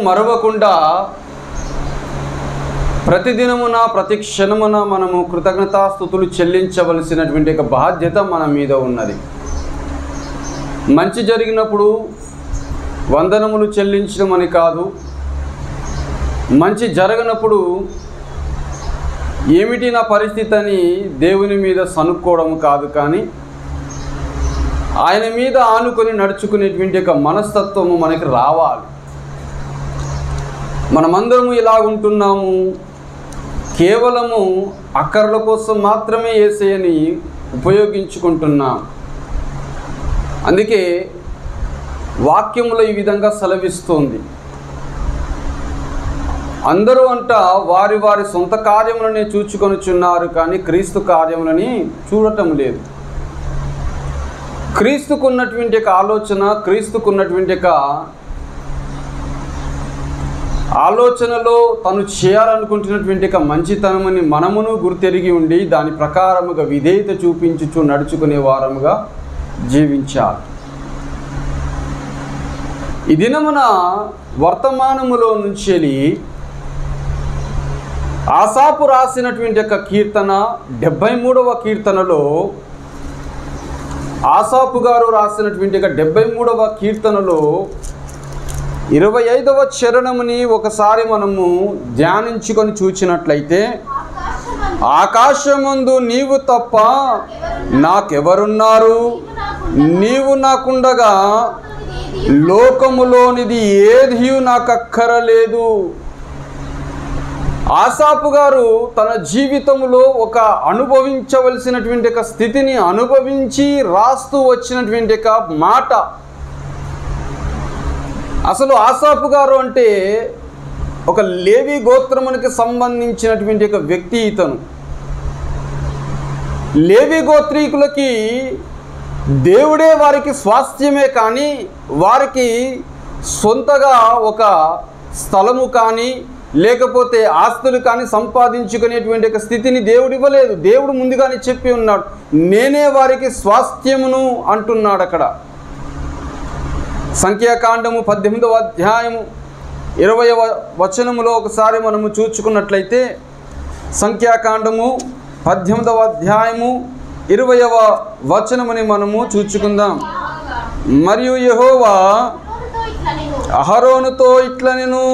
మరవకుండా ప్రతిదినమున ప్రతి క్షణమున మనము కృతజ్ఞతాస్తుతులు చెల్లించవలసినటువంటి ఒక బాధ్యత మన మీద ఉన్నది. మంచి జరిగినప్పుడు వందనములు చెల్లించడం అని కాదు, మంచి జరగనప్పుడు ఏమిటి నా పరిస్థితి అని దేవుని మీద సనుక్కోవడం కాదు, కానీ ఆయన మీద ఆనుకొని నడుచుకునేటువంటి ఒక మనస్తత్వము మనకి రావాలి. మనమందరము ఇలాగుంటున్నాము, కేవలము అక్కర్ల కోసం మాత్రమే యేసయ్యని ఉపయోగించుకుంటున్నాం. అందుకే వాక్యములో ఈ విధంగా సెలవిస్తోంది, అందరూ అంట వారి వారి సొంత కార్యములనే చూచుకొనుచున్నారు, కానీ క్రీస్తు కార్యములని చూడటం లేదు. క్రీస్తుకున్నటువంటి ఒక ఆలోచన, క్రీస్తుకున్నటువంటి ఒక ఆలోచనలో తను చేయాలనుకుంటున్నటువంటి ఒక మంచితనమని మనమును గుర్తెరిగి ఉండి దాని ప్రకారముగా విధేయత చూపించుచు నడుచుకునే వారముగా జీవించాలి. ఈ దినమున వర్తమానములో నుంచి ఆసాపు రాసినటువంటి ఒక కీర్తన 73వ కీర్తనలో, ఆసాపు గారు రాసినటువంటి ఒక 73వ కీర్తనలో 25వ చరణముని ఒకసారి మనము ధ్యానించుకొని చూచినట్లయితే, ఆకాశమందు నీవు తప్ప నాకెవరున్నారు, నీవు నాకుండగా లోకములోనిది ఏది నాకు అక్కరలేదు. ఆసాపు గారు తన జీవితంలో ఒక అనుభవించవలసినటువంటి ఒక స్థితిని అనుభవించి రాస్తూ వచ్చినటువంటి ఒక మాట. అసలు ఆసాపు గారు అంటే ఒక లేవి గోత్రమునికి సంబంధించినటువంటి ఒక వ్యక్తి ఇతను. లేవి గోత్రీకులకి దేవుడే వారికి స్వాస్థ్యమే, కానీ వారికి సొంతగా ఒక స్థలము కానీ లేకపోతే ఆస్తులు కానీ సంపాదించుకునేటువంటి ఒక స్థితిని దేవుడు ఇవ్వలేదు. దేవుడు ముందుగానే చెప్పి ఉన్నాడు, నేనే వారికి స్వాస్థ్యమును అంటున్నాడు. అక్కడ సంఖ్యాకాండము 18వ అధ్యాయము 20వ వచనములో ఒకసారి మనము చూచుకున్నట్లయితే, సంఖ్యాకాండము 18వ అధ్యాయము 20వ వచనముని మనము చూచుకుందాం. మరియు యెహోవా అహరోనుతో ఇట్లనెను,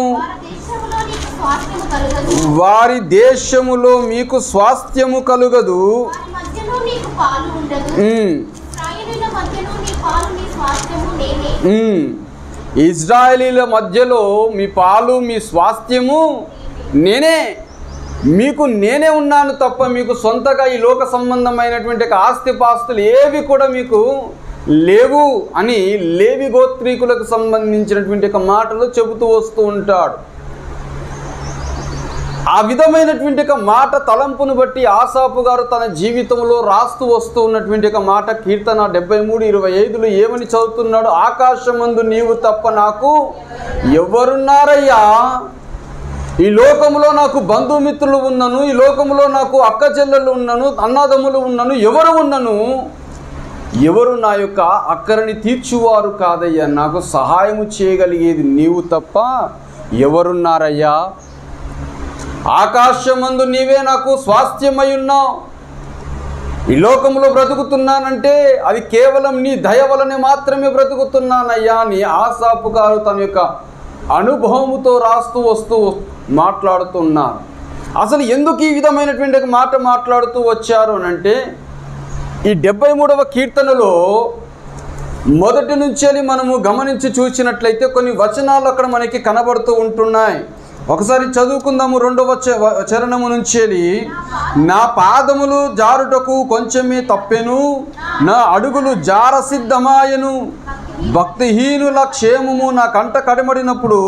వారి దేశములో మీకు స్వాస్థ్యము కలుగదు, ఇజ్రాయేలీల మధ్యలో మీ పాలు మీ స్వాస్థ్యము నేనే, మీకు నేనే ఉన్నాను తప్ప మీకు సొంతగా ఈ లోక సంబంధమైనటువంటి ఆస్తిపాస్తులు ఏవి కూడా మీకు లేవు అని లేవి గోత్రీకులకు సంబంధించినటువంటి ఒక మాటలు చెబుతూ వస్తూ ఉంటాడు. ఆ విధమైనటువంటి ఒక మాట తలంపును బట్టి ఆసాపు గారు తన జీవితంలో రాస్తూ వస్తూ ఉన్నటువంటి ఒక మాట కీర్తన 73:25లో ఏమని చదువుతున్నాడు? ఆకాశమందు నీవు తప్ప నాకు ఎవరున్నారయ్యా, ఈ లోకములో నాకు బంధుమిత్రులు ఉన్నను, ఈ లోకములో నాకు అక్క చెల్లెలు ఉన్నను, అన్నదమ్ములు ఉన్నను, ఎవరు ఉన్నను, ఎవరు నా యొక్క అక్కరని తీర్చువారు కాదయ్యా, నాకు సహాయము చేయగలిగేది నీవు తప్ప ఎవరున్నారయ్యా. ఆకాశమందు నీవే నాకు స్వాస్థ్యమై ఉన్నావు, ఈ లోకంలో బ్రతుకుతున్నానంటే అది కేవలం నీ దయ వలనే మాత్రమే బ్రతుకుతున్నానయ్యా అని ఆసాపు గారు తన యొక్క అనుభవముతో రాస్తూ వస్తూ మాట్లాడుతున్నారు. అసలు ఎందుకు ఈ విధమైనటువంటి మాట మాట్లాడుతూ వచ్చారు అని అంటే, ఈ 73వ కీర్తనలో మొదటి నుంచి మనము గమనించి చూసినట్లయితే కొన్ని వచనాలు అక్కడ మనకి కనబడుతూ ఉంటున్నాయి. ఒకసారి చదువుకుందాము 2వ చరణము నుంచి. నా పాదములు జారుటకు కొంచెమే తప్పెను, నా అడుగులు జార సిద్ధమాయను, భక్తిహీనుల క్షేమము నా కంట కడమడినప్పుడు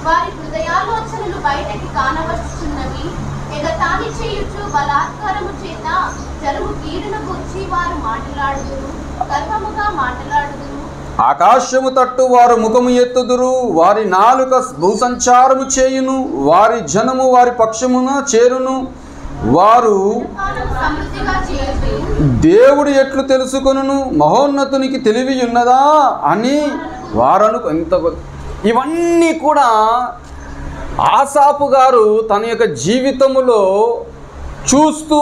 వారి హృదయాలోచనలు బయటకి కానవచ్చున్నవి. ఎగతాళి చేయుచు బలాత్కారము చేత జనము కీడునకు వచ్చి వారు మాట్లాడుదురు, గర్వముగా మాట్లాడుదురు. ఆకాశము తట్టు వారు ముఖము ఎత్తుదురు, వారి నాలుక భూసంచారము చేయును, వారి జనము వారి పక్షమున చేరును. వారు సమృద్ధిగా చేయుచు దేవుడు ఎట్లు తెలుసుకొనును, మహోన్నతునికి తెలివి ఉన్నదా అని వారను ఎంత. ఇవన్నీ కూడా ఆసాపు గారు తన యొక్క జీవితములో చూస్తూ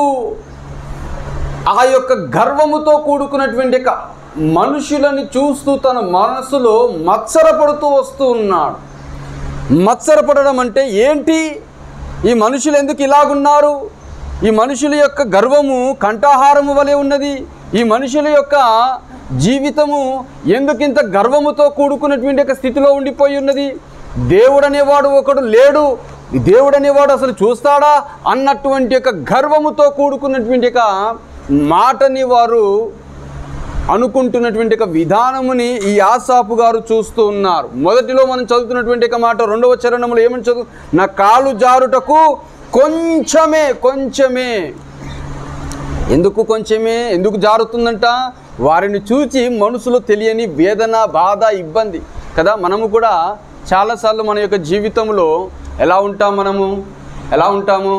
ఆ యొక్క గర్వముతో కూడుకున్నటువంటి మనుషులని చూస్తూ తన మనసులో మత్సరపడుతూ వస్తూ ఉన్నాడు. మత్సరపడడం అంటే ఏంటి? ఈ మనుషులు ఎందుకు ఇలాగున్నారు? ఈ మనుషుల యొక్క గర్వము కంఠాహారము వలె ఉన్నది. ఈ మనుషుల యొక్క జీవితము ఎందుకింత గర్వముతో కూడుకున్నటువంటి ఒక స్థితిలో ఉండిపోయి ఉన్నది? దేవుడు అనేవాడు ఒకడు లేడు, దేవుడు అనేవాడు అసలు చూస్తాడా అన్నటువంటి ఒక గర్వముతో కూడుకున్నటువంటి ఒక మాటని వారు అనుకుంటున్నటువంటి ఒక విధానముని ఈ ఆసాపు గారు చూస్తూ ఉన్నారు. మొదటిలో మనం చదువుతున్నటువంటి ఒక మాట, రెండవ చరణంలో ఏమని చదువు, నా కాలు జారుటకు కొంచెమే. ఎందుకు కొంచెమే? ఎందుకు జారుతుందంట? వారిని చూచి మనసులో తెలియని వేదన, బాధ, ఇబ్బంది కదా. మనము కూడా చాలాసార్లు మన యొక్క జీవితంలో ఎలా ఉంటాము?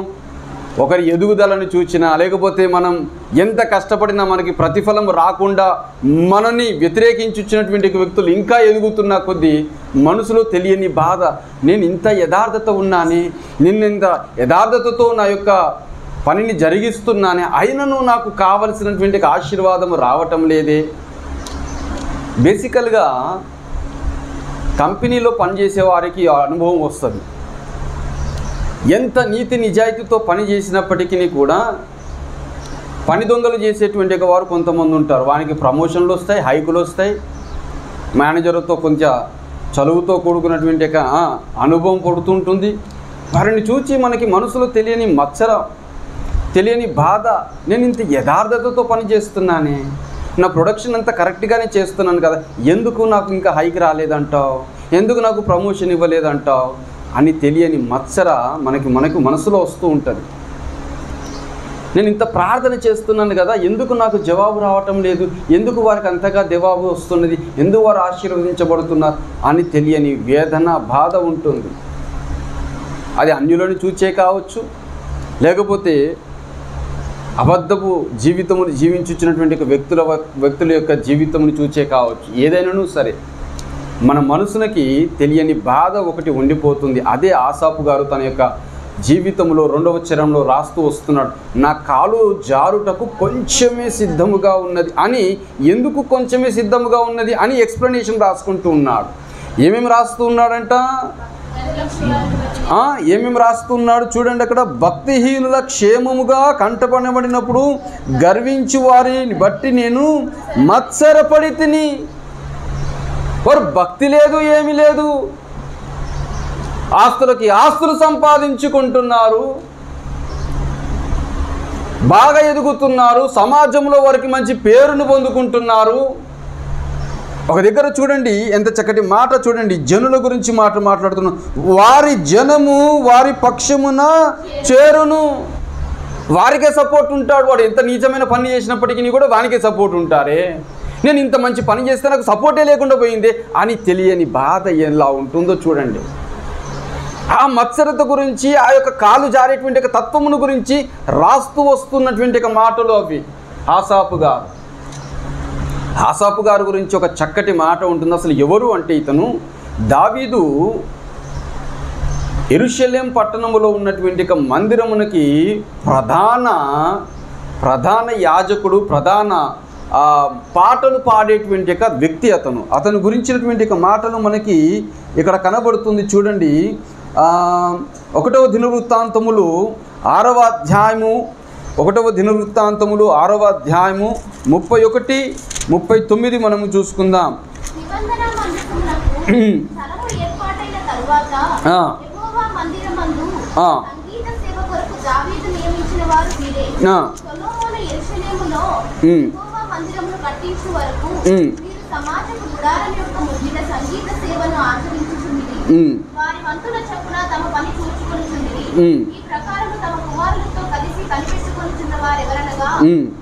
ఒకరి ఎదుగుదలను చూచినా, లేకపోతే మనం ఎంత కష్టపడినా మనకి ప్రతిఫలం రాకుండా మనని వ్యతిరేకించుచ్చినటువంటి వ్యక్తులు ఇంకా ఎదుగుతున్న కొద్దీ మనసులో తెలియని బాధ, నేను ఇంత యథార్థత ఉన్నానే, ఇంత యథార్థతతో నా యొక్క పనిని జరిగిస్తున్నానే, అయినను నాకు కావలసినటువంటి ఆశీర్వాదం రావటం లేదే. బేసికల్గా కంపెనీలో పనిచేసే వారికి అనుభవం వస్తుంది. ఎంత నీతి నిజాయితీతో పని చేసినప్పటికీ కూడా పని దొంగలు చేసేటువంటి వారు కొంతమంది ఉంటారు. వానికి ప్రమోషన్లు వస్తాయి, హైకులు వస్తాయి, మేనేజర్తో కొంచెం చదువుతో కూడుకున్నటువంటి అనుభవం పడుతుంటుంది. వారిని చూచి మనకి మనసులో తెలియని మత్సరం, తెలియని బాధ, నేను ఇంత యథార్థతతో పని చేస్తున్నానే, నా ప్రొడక్షన్ అంతా కరెక్ట్గానే చేస్తున్నాను కదా, ఎందుకు నాకు ఇంకా హైక్ రాలేదంటావు, ఎందుకు నాకు ప్రమోషన్ ఇవ్వలేదంటావు అని తెలియని మత్సర మనకు మనసులో వస్తూ ఉంటుంది. నేను ఇంత ప్రార్థన చేస్తున్నాను కదా, ఎందుకు నాకు జవాబు రావటం లేదు, ఎందుకు వారికి అంతగా జవాబు వస్తున్నది, ఎందుకు వారు ఆశీర్వదించబడుతున్నారు అని తెలియని వేదన, బాధ ఉంటుంది. అది అన్యులను చూచే కావచ్చు, లేకపోతే అబద్ధపు జీవితమును జీవించుచున్నటువంటి వ్యక్తుల యొక్క జీవితమును చూచే కావచ్చు. ఏదైనాను సరే మన మనసునకి తెలియని బాధ ఒకటి ఉండిపోతుంది. అదే ఆసాపు గారు తన యొక్క జీవితంలో 2వ చరణంలో రాస్తూ వస్తున్నాడు. నా కాలు జారుటకు కొంచెమే సిద్ధముగా ఉన్నది అని. ఎందుకు కొంచెమే సిద్ధముగా ఉన్నది అని ఎక్స్ప్లెనేషన్ రాసుకుంటూ ఉన్నాడు. ఏమేమి రాస్తూ ఉన్నాడంట? ఏమేమి రాస్తున్నాడు చూడండి అక్కడ. భక్తిహీనుల క్షేమముగా కంటపడబడినప్పుడు గర్వించు వారిని బట్టి నేను మత్సరపడి తిని. వారు భక్తి లేదు, ఏమి లేదు, ఆస్తులకి ఆస్తులు సంపాదించుకుంటున్నారు, బాగా ఎదుగుతున్నారు, సమాజంలో వారికి మంచి పేరును పొందుకుంటున్నారు. ఒక దగ్గర చూడండి ఎంత చక్కటి మాట చూడండి, జనుల గురించి మాట్లాడుతున్నాను. వారి జనము వారి పక్షమున చేరును. వారికే సపోర్ట్ ఉంటాడు. వాడు ఎంత నీచమైన పని చేసినప్పటికీ కూడా వానికే సపోర్ట్ ఉంటారే. నేను ఇంత మంచి పని చేస్తే నాకు సపోర్టే లేకుండా పోయింది అని తెలియని బాధ ఎలా ఉంటుందో చూడండి. ఆ మత్సరత గురించి, ఆ యొక్క కాలు జారేటువంటి ఒక తత్వమును గురించి రాస్తూ వస్తున్నటువంటి ఒక మాటలు అవి. ఆసాపు గారి గురించి ఒక చక్కటి మాట ఉంటుంది. అసలు ఎవరు అంటే ఇతను దావీదు యెరూషలేము పట్టణములో ఉన్నటువంటి ఒక మందిరమునకి ప్రధాన యాజకుడు, ప్రధాన పాటలు పాడేటువంటి ఒక వ్యక్తి అతను గురించినటువంటి ఒక మాటలు మనకి ఇక్కడ కనబడుతుంది చూడండి. 1వ దినవృత్తాంతములు 6వ అధ్యాయము 31, 39 మనము చూసుకుందాం. కనిపెట్టుకొనుచున్న వారెవరనగా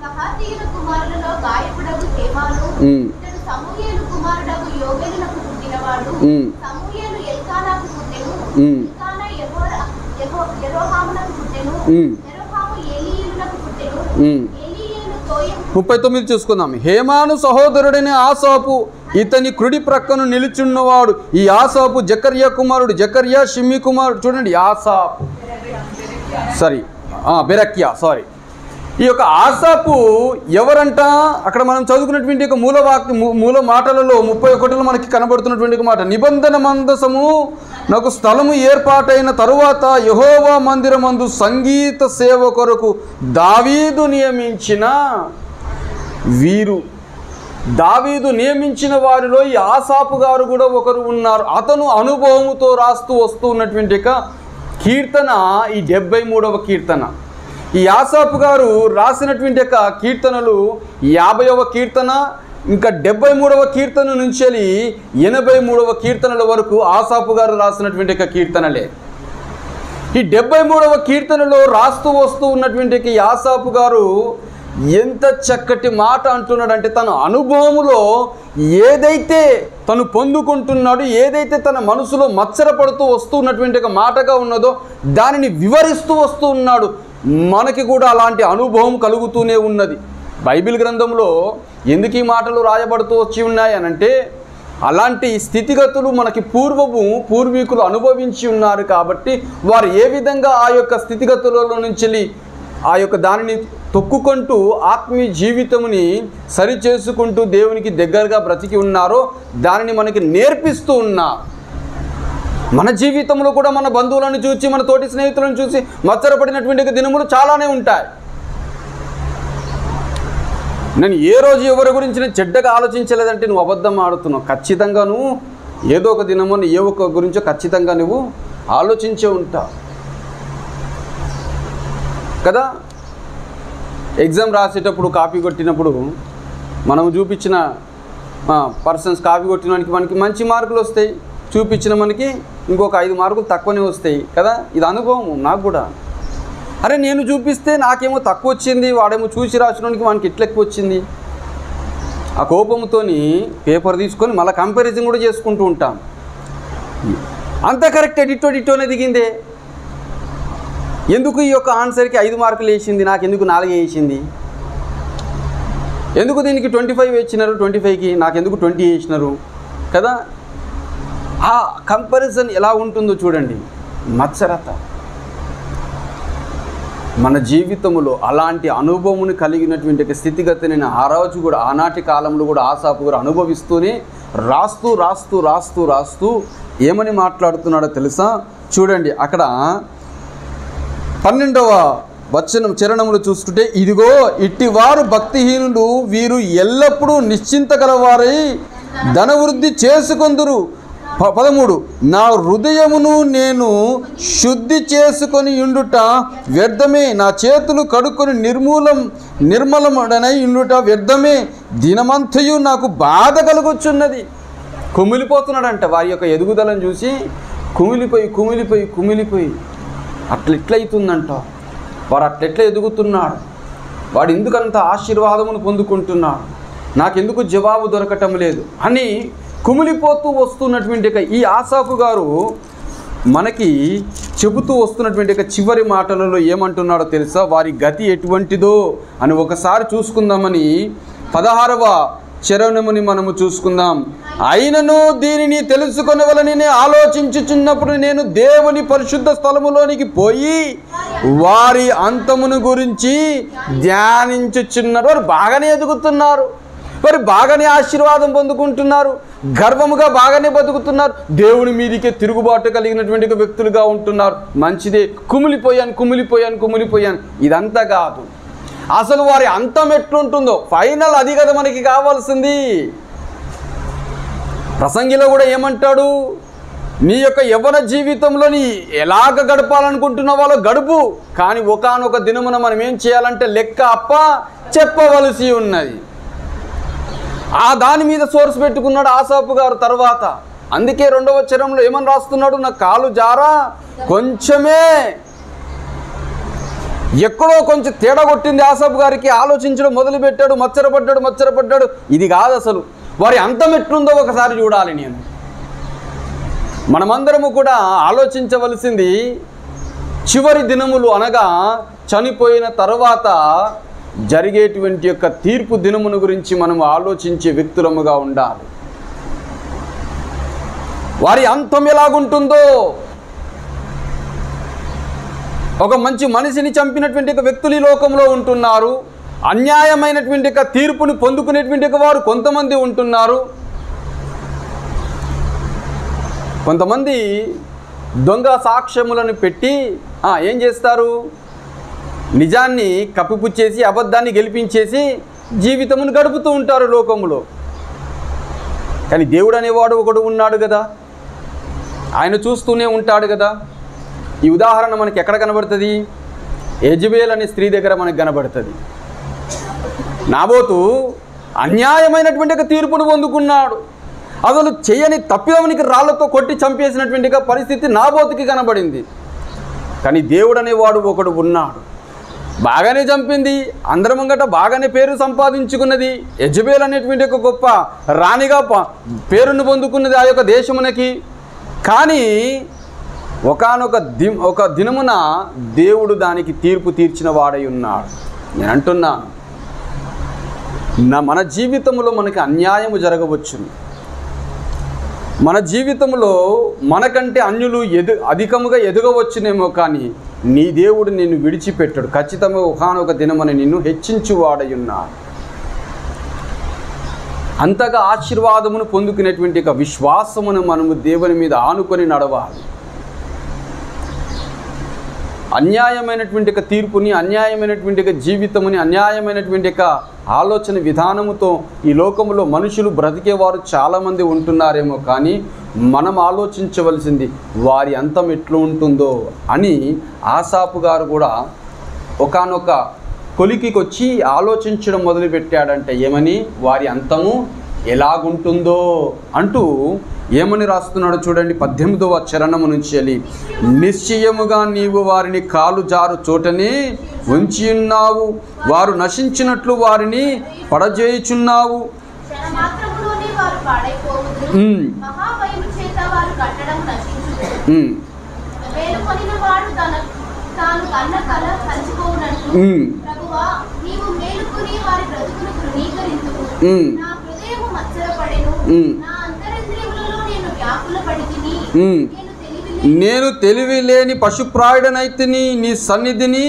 కహాతీయుల కుమారులలో గాయకుడగు హేమాను, ఇతడు సమూయేలు కుమారుడగు యోబేలునకు పుట్టినవాడు. సమూయేలు ఎల్కానాకు పుట్టెను, ఎల్కానా యెరోహామునకు పుట్టెను, యెరోహాము ఏలీయేలునకు పుట్టెను, ఏలీయేలు తోయము. 39 చూసుకుందాం. హేమాను సహోదరుడైన ఆసాపు ఇతని కుడి ప్రక్కను నిలుచున్నవాడు. ఈ ఆసాపు జకర్యా కుమారుడు, జకర్యా షిమ్మి కుమారుడు. చూడండి, ఆసాపు బెరక్యా ఈ యొక్క ఆసాపు ఎవరంట? అక్కడ మనం చదువుకున్నటువంటి ఒక మూల మాటలలో 31లో మనకి కనబడుతున్నటువంటి మాట, నిబంధన మందసము నాకు స్థలము ఏర్పాటైన తరువాత యెహోవా మందిరమందు సంగీత సేవ కొరకు దావీదు నియమించిన వీరు. దావీదు నియమించిన వారిలో ఈ ఆసాపు గారు కూడా ఒకరు ఉన్నారు. అతను అనుభవముతో రాస్తూ వస్తూ ఉన్నటువంటి కీర్తన ఈ 73వ కీర్తన. ఈ ఆసాపు గారు రాసినటువంటి కీర్తనలు 50వ కీర్తన, ఇంకా 73వ కీర్తన నుంచి 83వ కీర్తనల వరకు ఆసాపు గారు రాసినటువంటి కీర్తనలే. ఈ 73వ కీర్తనలో రాస్తూ వస్తూ ఉన్నటువంటి ఆసాపు గారు ఎంత చక్కటి మాట అంటున్నాడంటే, తన అనుభవములో ఏదైతే తను పొందుకుంటున్నాడు, ఏదైతే తన మనసులో మచ్చరపడుతూ వస్తున్నటువంటి మాటగా ఉన్నదో దానిని వివరిస్తూ వస్తూ ఉన్నాడు. మనకి కూడా అలాంటి అనుభవం కలుగుతూనే ఉన్నది. బైబిల్ గ్రంథంలో ఎందుకు ఈ మాటలు రాయబడుతూ వచ్చి ఉన్నాయి అనంటే, అలాంటి స్థితిగతులు మనకి పూర్వీకులు అనుభవించి ఉన్నారు కాబట్టి వారు ఏ విధంగా ఆ యొక్క స్థితిగతులలో నుంచి ఆ యొక్క దానిని తొక్కుకుంటూ ఆత్మీయ జీవితముని సరిచేసుకుంటూ దేవునికి దగ్గరగా బ్రతికి ఉన్నారో దానిని మనకి నేర్పిస్తూ ఉన్నారు. మన జీవితంలో కూడా మన బంధువులను చూసి, మన తోటి స్నేహితులను చూసి మచ్చరపడినటువంటి దినములు చాలానే ఉంటాయి. నేను ఏ రోజు ఎవరి గురించి నేను చెడ్డగా ఆలోచించలేదంటే నువ్వు అబద్ధం ఆడుతున్నావు. ఖచ్చితంగా నువ్వు ఏదో ఒక దినమో ఏ ఒక్క గురించో ఖచ్చితంగా నువ్వు ఆలోచించే ఉంటావు కదా. ఎగ్జామ్ రాసేటప్పుడు కాపీ కొట్టినప్పుడు మనం చూపించిన పర్సన్స్ కాపీ కొట్టినానికి మనకి మంచి మార్కులు వస్తాయి, చూపించిన మనకి ఇంకొక 5 మార్కులు తక్కువనే వస్తాయి కదా. ఇది అనుభవం నాకు కూడా. అరే నేను చూపిస్తే నాకేమో తక్కువ వచ్చింది, వాడేమో చూసి రాసినోనికి వానికి ఎట్లా ఎక్కువ వచ్చింది. ఆ కోపంతో పేపర్ తీసుకొని మళ్ళీ కంపారిజన్ కూడా చేసుకుంటూ ఉంటాం. అంత కరెక్ట్ ఎడిటోనే దిగిందే, ఎందుకు ఈ యొక్క ఆన్సర్కి 5 మార్కులు వేసింది, నాకు ఎందుకు 4 వేసింది, ఎందుకు దీనికి 25 వేసినారు, 25కి నాకెందుకు 20 వేసినారు కదా. ఆ కంపారిజన్ ఎలా ఉంటుందో చూడండి, మత్సరత. మన జీవితంలో అలాంటి అనుభవమును కలిగినటువంటి స్థితిగతిని ఆ రోజు కూడా, ఆనాటి కాలంలో కూడా ఆసాపు కూడా అనుభవిస్తూనే రాస్తూ ఏమని మాట్లాడుతున్నాడో తెలుసా? చూడండి, అక్కడ 12వ చరణములు చూసుకుంటే, ఇదిగో ఇట్టివారు భక్తిహీనులు, వీరు ఎల్లప్పుడూ నిశ్చింత గలవారై ధనవృద్ధి చేసుకొందురు. 13 నా హృదయమును నేను శుద్ధి చేసుకొని ఉండుట వ్యర్థమే, నా చేతులు కడుక్కొని నిర్మలమడనై ఉండుట వ్యర్థమే, దినమంతయు నాకు బాధ కలుగుచున్నది. కుమిలిపోతున్నాడంట వారి యొక్క ఎదుగుదలను చూసి, కుమిలిపోయి అట్లెట్లయితుందంట. వాడు అట్లెట్లా ఎదుగుతున్నాడు, వాడు ఎందుకంత ఆశీర్వాదమును పొందుకుంటున్నాడు, నాకెందుకు జవాబు దొరకటం లేదు అని కుమిలిపోతూ వస్తున్నటువంటి ఈ ఆసాపు గారు మనకి చెబుతూ వస్తున్నటువంటి చివరి మాటలలో ఏమంటున్నాడో తెలుసా? వారి గతి ఎటువంటిదో అని ఒకసారి చూసుకుందామని 16వ చరణముని మనము చూసుకుందాం. అయినను దీనిని తెలుసుకొనవలనని ఆలోచించుచున్నప్పుడు నేను దేవుని పరిశుద్ధ స్థలములోనికి పోయి వారి అంతమును గురించి ధ్యానించుచున్నారు. వారు బాగానే ఎదుగుతున్నారు, వారు బాగానే ఆశీర్వాదం పొందుకుంటున్నారు, గర్వముగా బాగానే బతుకుతున్నారు, దేవుని మీదికే తిరుగుబాటు కలిగినటువంటి వ్యక్తులుగా ఉంటున్నారు. మంచిదే. కుమిలిపోయాను. ఇదంతా కాదు, అసలు వారి అంతం ఎట్లుంటుందో ఫైనల్ అది కదా మనకి కావాల్సింది. ప్రసంగిలో కూడా ఏమంటాడు? నీ యొక్క యవ్వన జీవితంలో నీ ఎలాగ గడపాలనుకుంటున్న వాళ్ళు గడుపు, కానీ ఒకానొక దినమున మనం ఏం చేయాలంటే లెక్క చెప్పవలసి ఉన్నది. ఆ దాని మీద సోర్స్ పెట్టుకున్నాడు ఆసాపు గారు తర్వాత. అందుకే 2వ చరణంలో ఏమని రాస్తున్నాడు? నా కాలు జారా కొంచెమే ఎక్కడో కొంచెం తేడా కొట్టింది ఆసాపు గారికి. ఆలోచించడం మొదలుపెట్టాడు, మచ్చరపడ్డాడు. ఇది కాదు అసలు, వారి అంతం ఎట్లుందో ఒకసారి చూడాలి. నేను మనమందరము కూడా ఆలోచించవలసింది చివరి దినములు అనగా చనిపోయిన తర్వాత జరిగేటువంటి యొక్క తీర్పు దినమును గురించి మనం ఆలోచించే వ్యక్తులముగా ఉండాలి. వారి అంతం ఎలాగుంటుందో, ఒక మంచి మనిషిని చంపినటువంటి వ్యక్తులు ఈ లోకంలో ఉంటున్నారు. అన్యాయమైనటువంటి తీర్పుని పొందుకునేటువంటి వారు కొంతమంది ఉంటున్నారు. కొంతమంది దొంగ సాక్ష్యములను పెట్టి ఏం చేస్తారు, నిజాన్ని కప్పిపుచ్చేసి అబద్ధాన్ని గెలిపించేసి జీవితమును గడుపుతూ ఉంటారు లోకములో. కానీ దేవుడు అనేవాడు ఒకడు ఉన్నాడు కదా, ఆయన చూస్తూనే ఉంటాడు కదా. ఈ ఉదాహరణ మనకి ఎక్కడ కనబడుతుంది? యెజబెల్ అనే స్త్రీ దగ్గర మనకు కనబడుతుంది. నాబోతు అన్యాయమైనటువంటి తీర్పును పొందుకున్నాడు. అసలు చేయని తప్పిదమునికి రాళ్లతో కొట్టి చంపేసినటువంటి పరిస్థితి నాబోతుకి కనబడింది. కానీ దేవుడు అనేవాడు ఒకడు ఉన్నాడు. బాగానే చంపింది, అందరి ముంగట బాగానే పేరు సంపాదించుకున్నది. యెజబెల్ అనేటువంటి ఒక గొప్ప రాణిగా పేరును పొందుకున్నది ఆ యొక్క దేశమునకి. కానీ ఒక దినమున దేవుడు దానికి తీర్పు తీర్చిన వాడై ఉన్నాడు. నేను అంటున్నాను, మన జీవితంలో మనకి అన్యాయము జరగవచ్చును. మన జీవితంలో మనకంటే అన్యులు అధికముగా ఎదగవచ్చునేమో, కానీ నీ దేవుడు నిన్ను విడిచిపెట్టడు. ఖచ్చితంగా ఒకానొక దినమని నిన్ను హెచ్చించువాడై ఉన్నాడు. అంతగా ఆశీర్వాదమును పొందుకునేటువంటి విశ్వాసమును మనము దేవుని మీద ఆనుకొని నడవాలి. అన్యాయమైనటువంటి తీర్పుని, అన్యాయమైనటువంటి జీవితముని, అన్యాయమైనటువంటి ఆలోచన విధానముతో ఈ లోకంలో మనుషులు బ్రతికేవారు చాలామంది ఉంటున్నారేమో, కానీ మనం ఆలోచించవలసింది వారి అంతం ఎట్లా ఉంటుందో అని ఆసాపు గారు కూడా ఒకానొక కొలికికి వచ్చి ఆలోచించడం మొదలుపెట్టాడంటే ఏమని, వారి అంతము ఎలాగుంటుందో అంటూ ఏమని రాస్తున్నాడో చూడండి. 18వ చరణము నుంచి వెళ్ళి, నిశ్చయముగా నీవు వారిని కాలు జారు చోటనే ఉంచి ఉన్నావు, వారు నశించినట్లు వారిని పడజేయుచున్నావు. నేను తెలివి లేని పశుప్రాయుడనైతిని, నీ సన్నిధిని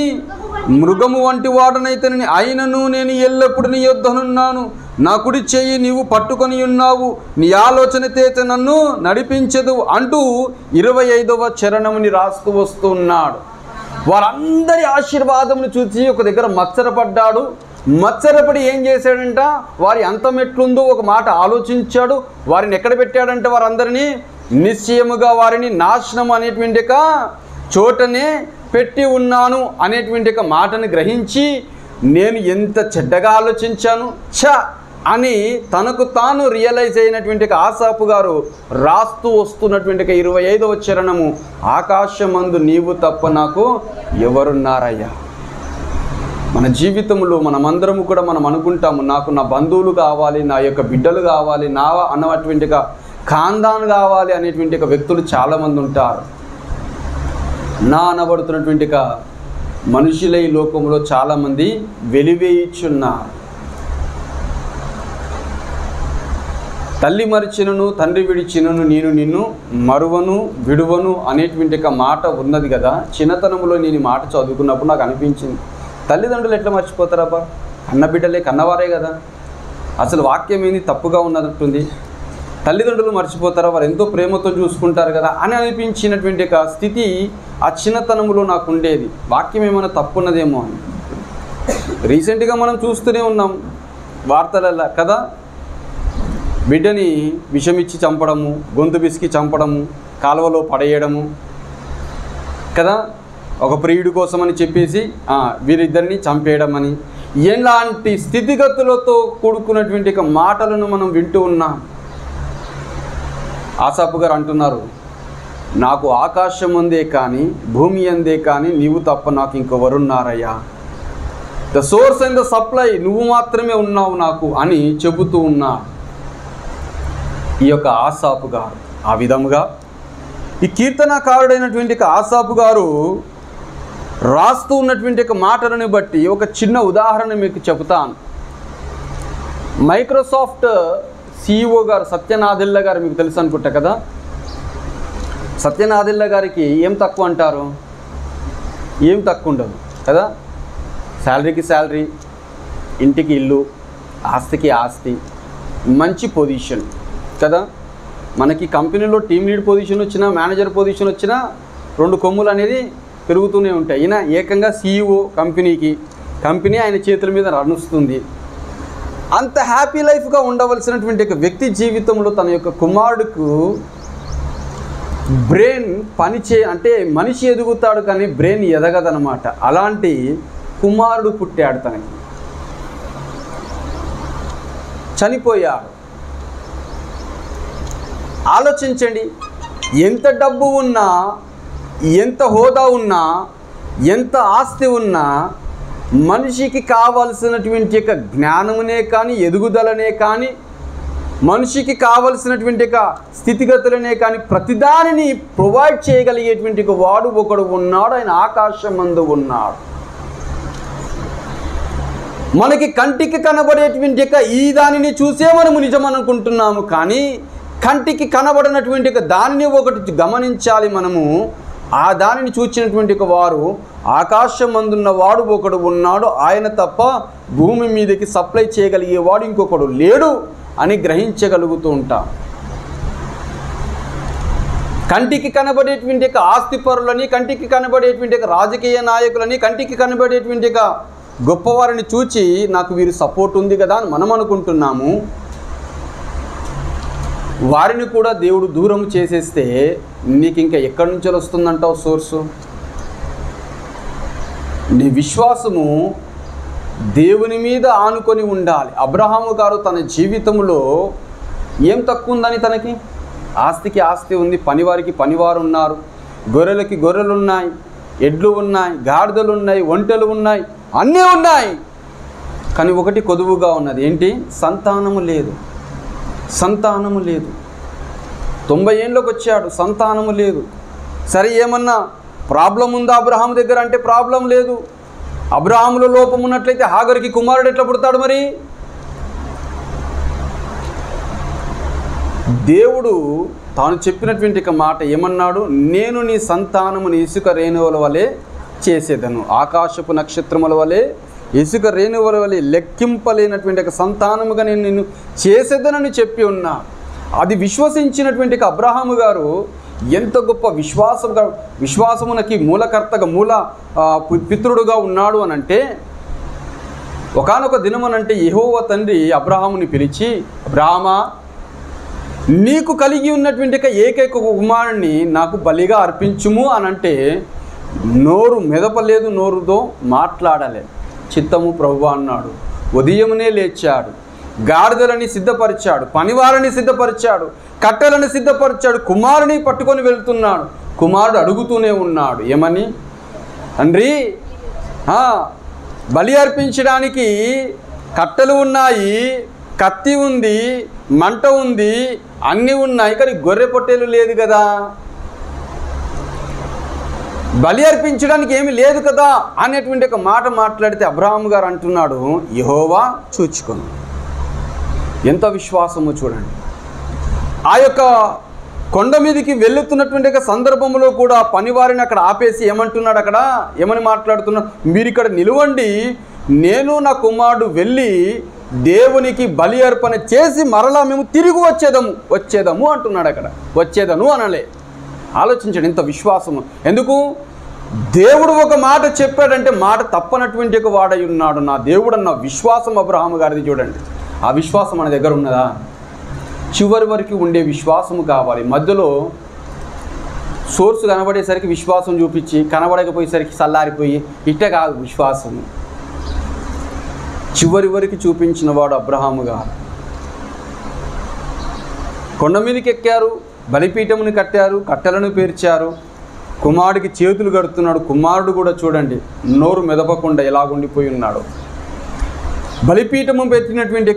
మృగము వంటి వాడనైతిని, అయినను నేను ఎల్లప్పుడు నీ యొద్దనున్నాను. నా కుడి చెయ్యి నీవు పట్టుకొని ఉన్నావు, నీ ఆలోచన చేత నన్ను నడిపించదు అంటూ 25వ చరణముని రాస్తూ వస్తున్నాడు. వారందరి ఆశీర్వాదమును చూసి ఒక దగ్గర మత్సరపడ్డాడు. మత్సరపడి ఏం చేశాడంట, వారి అంతం ఎట్లుందో ఒక మాట ఆలోచించాడు. వారిని ఎక్కడ పెట్టాడంటే వారందరినీ నిశ్చయముగా వారిని నాశనం అనేటువంటి చోటనే పెట్టి ఉన్నాను అనేటువంటి మాటను గ్రహించి, నేను ఎంత చెడ్డగా ఆలోచించాను అని తనకు తాను రియలైజ్ అయినటువంటి ఆసాపు గారు రాస్తూ వస్తున్నటువంటి 25వ చరణము, ఆకాశమందు నీవు తప్ప నాకు ఎవరున్నారయ్యా. మన జీవితంలో మనమందరము కూడా మనం అనుకుంటాము, నాకు నా బంధువులు కావాలి, నా యొక్క బిడ్డలు కావాలి, నా అన్నటువంటి ఖాందాన్ కావాలి అనేటువంటి వ్యక్తులు చాలామంది ఉంటారు. నా అనబడుతున్నటువంటి మనుషుల ఈ లోకంలో చాలామంది వెలివేయిచున్నారు. తల్లి మరిచినను తండ్రి విడిచినను నేను నిన్ను మరువను విడువను అనేటువంటి మాట ఉన్నది కదా. చిన్నతనంలో నేను మాట చదువుకున్నప్పుడు నాకు అనిపించింది, తల్లిదండ్రులు ఎట్లా మర్చిపోతారబ్బా, కన్నబిడ్డలే కన్నవారే కదా. అసలు వాక్యం ఏంది తప్పుగా ఉన్నట్టుంది, తల్లిదండ్రులు మర్చిపోతారా, వారు ఎంతో ప్రేమతో చూసుకుంటారు కదా అని అనిపించినటువంటి స్థితి ఆ చిన్నతనంలో నాకు ఉండేది. వాక్యం ఏమైనా తప్పు ఉన్నదేమో అని. రీసెంట్గా మనం చూస్తూనే ఉన్నాం వార్తలలో కదా, బిడ్డని విషమిచ్చి చంపడము, గొంతు పిసికి చంపడము, కాలువలో పడేయడము కదా, ఒక ప్రియుడి కోసమని చెప్పేసి వీరిద్దరిని చంపేయడం అని, ఎలాంటి స్థితిగతులతో కూడుకున్నటువంటి మాటలను మనం వింటూ ఉన్నాం. ఆసాపు గారు అంటున్నారు, నాకు ఆకాశం అందే కానీ భూమి అందే కానీ నీవు తప్ప నాకు ఇంకెవరున్నారయ్యా, the source and the supply నువ్వు మాత్రమే ఉన్నావు నాకు అని చెబుతూ ఉన్నా ఈ యొక్క ఆసాపు గారు. ఆ విధముగా ఈ కీర్తనకారుడైనటువంటి ఆసాపు గారు రాస్తూ ఉన్నటువంటి ఒక మాటలను బట్టి ఒక చిన్న ఉదాహరణ మీకు చెబుతాను. మైక్రోసాఫ్ట్ CEO గారు సత్యనాదెల్ల గారు మీకు తెలుసు అనుకుంటా కదా. సత్యనాదెల్ల గారికి ఏం తక్కువ అంటారు? ఏం తక్కువ ఉండదు కదా. శాలరీకి శాలరీ, ఇంటికి ఇల్లు, ఆస్తికి ఆస్తి, మంచి పొజిషన్ కదా. మనకి కంపెనీలో టీమ్ లీడ్ పొజిషన్ వచ్చినా, మేనేజర్ పొజిషన్ వచ్చినా 2 కొమ్ములు అనేది పెరుగుతూనే ఉంటాయి. ఈయన ఏకంగా CEO కంపెనీ ఆయన చేతుల మీద నడుస్తుంది. అంత హ్యాపీ లైఫ్గా ఉండవలసినటువంటి ఒక వ్యక్తి జీవితంలో తన యొక్క కుమారుడుకు బ్రెయిన్ అంటే మనిషి ఎదుగుతాడు కానీ బ్రెయిన్ ఎదగదనమాట. అలాంటి కుమారుడు పుట్టాడు, తనకి చనిపోయాడు. ఆలోచించండి, ఎంత డబ్బు ఉన్నా, ఎంత హోదా ఉన్నా, ఎంత ఆస్తి ఉన్నా, మనిషికి కావలసినటువంటి యొక్క జ్ఞానమునే కానీ, ఎదుగుదలనే కానీ, మనిషికి కావలసినటువంటి యొక్క స్థితిగతులనే కానీ ప్రతిదానిని ప్రొవైడ్ చేయగలిగేటువంటి వాడు ఒకడు ఉన్నాడు. ఆయన ఆకాశమందు ఉన్నాడు. మనకి కంటికి కనబడేటువంటి యొక్క ఈ దానిని చూసే మనము నిజమనుకుంటున్నాము, కానీ కంటికి కనబడినటువంటి దానిని ఒకటి గమనించాలి మనము. ఆ దానిని చూచినటువంటి వారు ఆకాశమందున్న వాడు ఒకడు ఉన్నాడు, ఆయన తప్ప భూమి మీదకి సప్లై చేయగలిగేవాడు ఇంకొకడు లేడు అని గ్రహించగలుగుతూ ఉంటాం. కంటికి కనబడేటువంటి ఆస్తిపరులని, కంటికి కనబడేటువంటి రాజకీయ నాయకులని, కంటికి కనబడేటువంటి గొప్పవారిని చూచి నాకు వీరు సపోర్ట్ ఉంది కదా అని మనం అనుకుంటున్నాము. వారిని కూడా దేవుడు దూరం చేసేస్తే నీకు ఇంకా ఎక్కడి నుంచి వస్తుందంటావు సోర్సు? నీ విశ్వాసము దేవుని మీద ఆనుకొని ఉండాలి. అబ్రహాము గారు తన జీవితంలో ఏం తక్కువ ఉందని, తనకి ఆస్తికి ఆస్తి ఉంది, పనివారికి పనివారు ఉన్నారు, గొర్రెలకి గొర్రెలు ఉన్నాయి, ఎడ్లు ఉన్నాయి, గాడిదలు ఉన్నాయి, ఒంటెలు ఉన్నాయి, అన్నీ ఉన్నాయి. కానీ ఒకటి కొదువుగా ఉన్నది, ఏంటి? సంతానము లేదు. 90 ఏళ్ళకి వచ్చాడు, సంతానము లేదు. సరే, ఏమన్నా ప్రాబ్లం ఉందా అబ్రహాము దగ్గర అంటే ప్రాబ్లం లేదు. అబ్రహాములో లోపం ఉన్నట్లయితే హాగరుకి కుమారుడు ఎట్లా పుడతాడు? మరి దేవుడు తాను చెప్పినటువంటి మాట ఏమన్నాడు? నేను నీ సంతానముని ఇసుక రేణువుల వలె చేసేదను, ఆకాశపు నక్షత్రముల వలె, ఇసుక రేణువుల వలె లెక్కింపలేనటువంటి ఒక సంతానముగా నేను నిన్ను చేసేదనని చెప్పి ఉన్నా. అది విశ్వసించినటువంటి అబ్రహాము గారు ఎంత గొప్ప విశ్వాసమునకి మూలకర్తగా పితృడుగా ఉన్నాడు అని అంటే, ఒకానొక దినమనంటే యెహోవా తండ్రి అబ్రహాముని పిలిచి, అబ్రహామా, నీకు కలిగి ఉన్నటువంటి ఏకైక కుమారుణ్ణి నాకు బలిగా అర్పించుము అనంటే నోరు మెదపలేదు, నోరుతో మాట్లాడలేదు. చిత్తము ప్రభువా అన్నాడు. ఉదయమునే లేచాడు, గాడిదలని సిద్ధపరిచాడు, పనివారిని సిద్ధపరిచాడు, కట్టెలను సిద్ధపరిచాడు, కుమారుని పట్టుకొని వెళ్తున్నాడు. కుమారుడు అడుగుతూనే ఉన్నాడు, ఏమని? తండ్రి, బలి అర్పించడానికి కట్టెలు ఉన్నాయి, కత్తి ఉంది, మంట ఉంది, అన్నీ ఉన్నాయి, కానీ గొర్రె పొట్టేలు లేదు కదా, బలి అర్పించడానికి ఏమీ లేదు కదా అనేటువంటి ఒక మాట మాట్లాడితే అబ్రహాము గారు అంటున్నాడు, యెహోవా చూచుకొను. ఎంత విశ్వాసము చూడండి. ఆ యొక్క కొండ మీదకి వెళ్తున్నటువంటి సందర్భంలో కూడా పనివారిని అక్కడ ఆపేసి ఏమంటున్నాడు? అక్కడ ఏమని మాట్లాడుతున్నాడు? మీరు ఇక్కడ నిలవండి, నేను నా కుమారుడు వెళ్ళి దేవునికి బలి అర్పణ చేసి మరలా మేము తిరిగి వచ్చేదము అంటున్నాడు. అక్కడ వచ్చేదను అనలే. ఆలోచించండి, ఇంత విశ్వాసము ఎందుకు? దేవుడు ఒక మాట చెప్పాడంటే మాట తప్పనటువంటి ఒక వాడై ఉన్నాడు నా దేవుడు అన్న విశ్వాసం అబ్రహాము గారిది. చూడండి, ఆ విశ్వాసం మన దగ్గర ఉన్నదా? చివరి వరకు ఉండే విశ్వాసము కావాలి. మధ్యలో సోర్స్ కనబడేసరికి విశ్వాసం చూపించి కనబడకపోయేసరికి చల్లారిపోయి ఇట్ట కాదు విశ్వాసము. చివరి వరకు చూపించిన వాడు అబ్రహాము గారు. కొండ మీదకి ఎక్కారు, బలిపీఠముని కట్టారు, కట్టెలను పేర్చారు, కుమారుడికి చేతులు కడుతున్నాడు. కుమారుడు కూడా చూడండి నోరు మెదపకుండా ఎలాగుండిపోయి ఉన్నాడు. బలిపీఠము పెట్టినటువంటి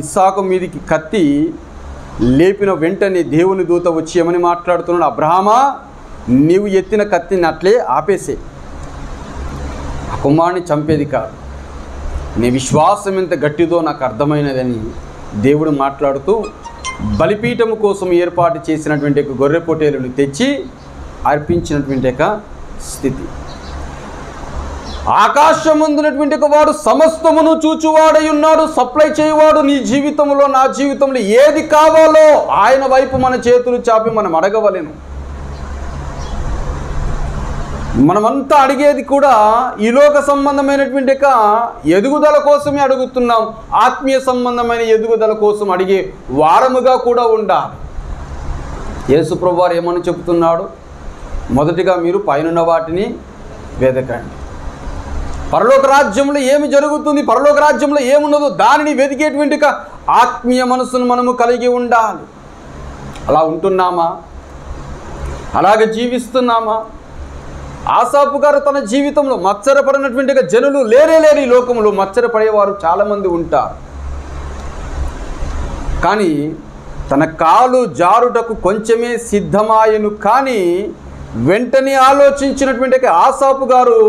ఇస్సాకు మీదికి కత్తి లేపిన వెంటనే దేవుని దూత వచ్చి ఏమని మాట్లాడుతున్నాడు, అబ్రహామా నీవు ఎత్తిన కత్తిని అట్లే ఆపేసే, ఆ కుమారుని చంపేది కాదు, నీ విశ్వాసం ఎంత గట్టిదో నాకు అర్థమైనదని దేవుడు మాట్లాడుతూ బలిపీఠము కోసం ఏర్పాటు చేసినటువంటి గొర్రె పొట్టేలును తెచ్చి అర్పించినటువంటి స్థితి. ఆకాశమందునటువంటి వాడు సమస్తమును చూచువాడై ఉన్నాడు, సప్లై చేయవాడు. నీ జీవితంలో నా జీవితంలో ఏది కావాలో ఆయన వైపు మన చేతులు చాపి మనం అడగవలెను. మనమంతా అడిగేది కూడా ఈ లోక సంబంధమైనటువంటి ఎదుగుదల కోసమే అడుగుతున్నాం. ఆత్మీయ సంబంధమైన ఎదుగుదల కోసం అడిగే వారముగా కూడా ఉండాలి. యేసు ప్రభువారు ఏమని చెప్తున్నాడు, మొదటిగా మీరు పైనున్న వాటిని వెదకండి. పరలోక రాజ్యంలో ఏమి జరుగుతుంది, పరలోక రాజ్యంలో ఏమున్నదో దానిని వెతికేటువంటి ఆత్మీయ మనసును మనము కలిగి ఉండాలి. అలా ఉంటున్నామా? అలాగే జీవిస్తున్నామా? ఆసాపు గారు తన జీవితంలో మత్సరపడినటువంటి జనులు లేరే లేరు. ఈ లోకంలో మత్సరపడేవారు చాలామంది ఉంటారు. కానీ తన కాలు జారుటకు కొంచెమే సిద్ధమాయను. కానీ వెంటనే ఆలోచించినటువంటి ఆసాపు గారు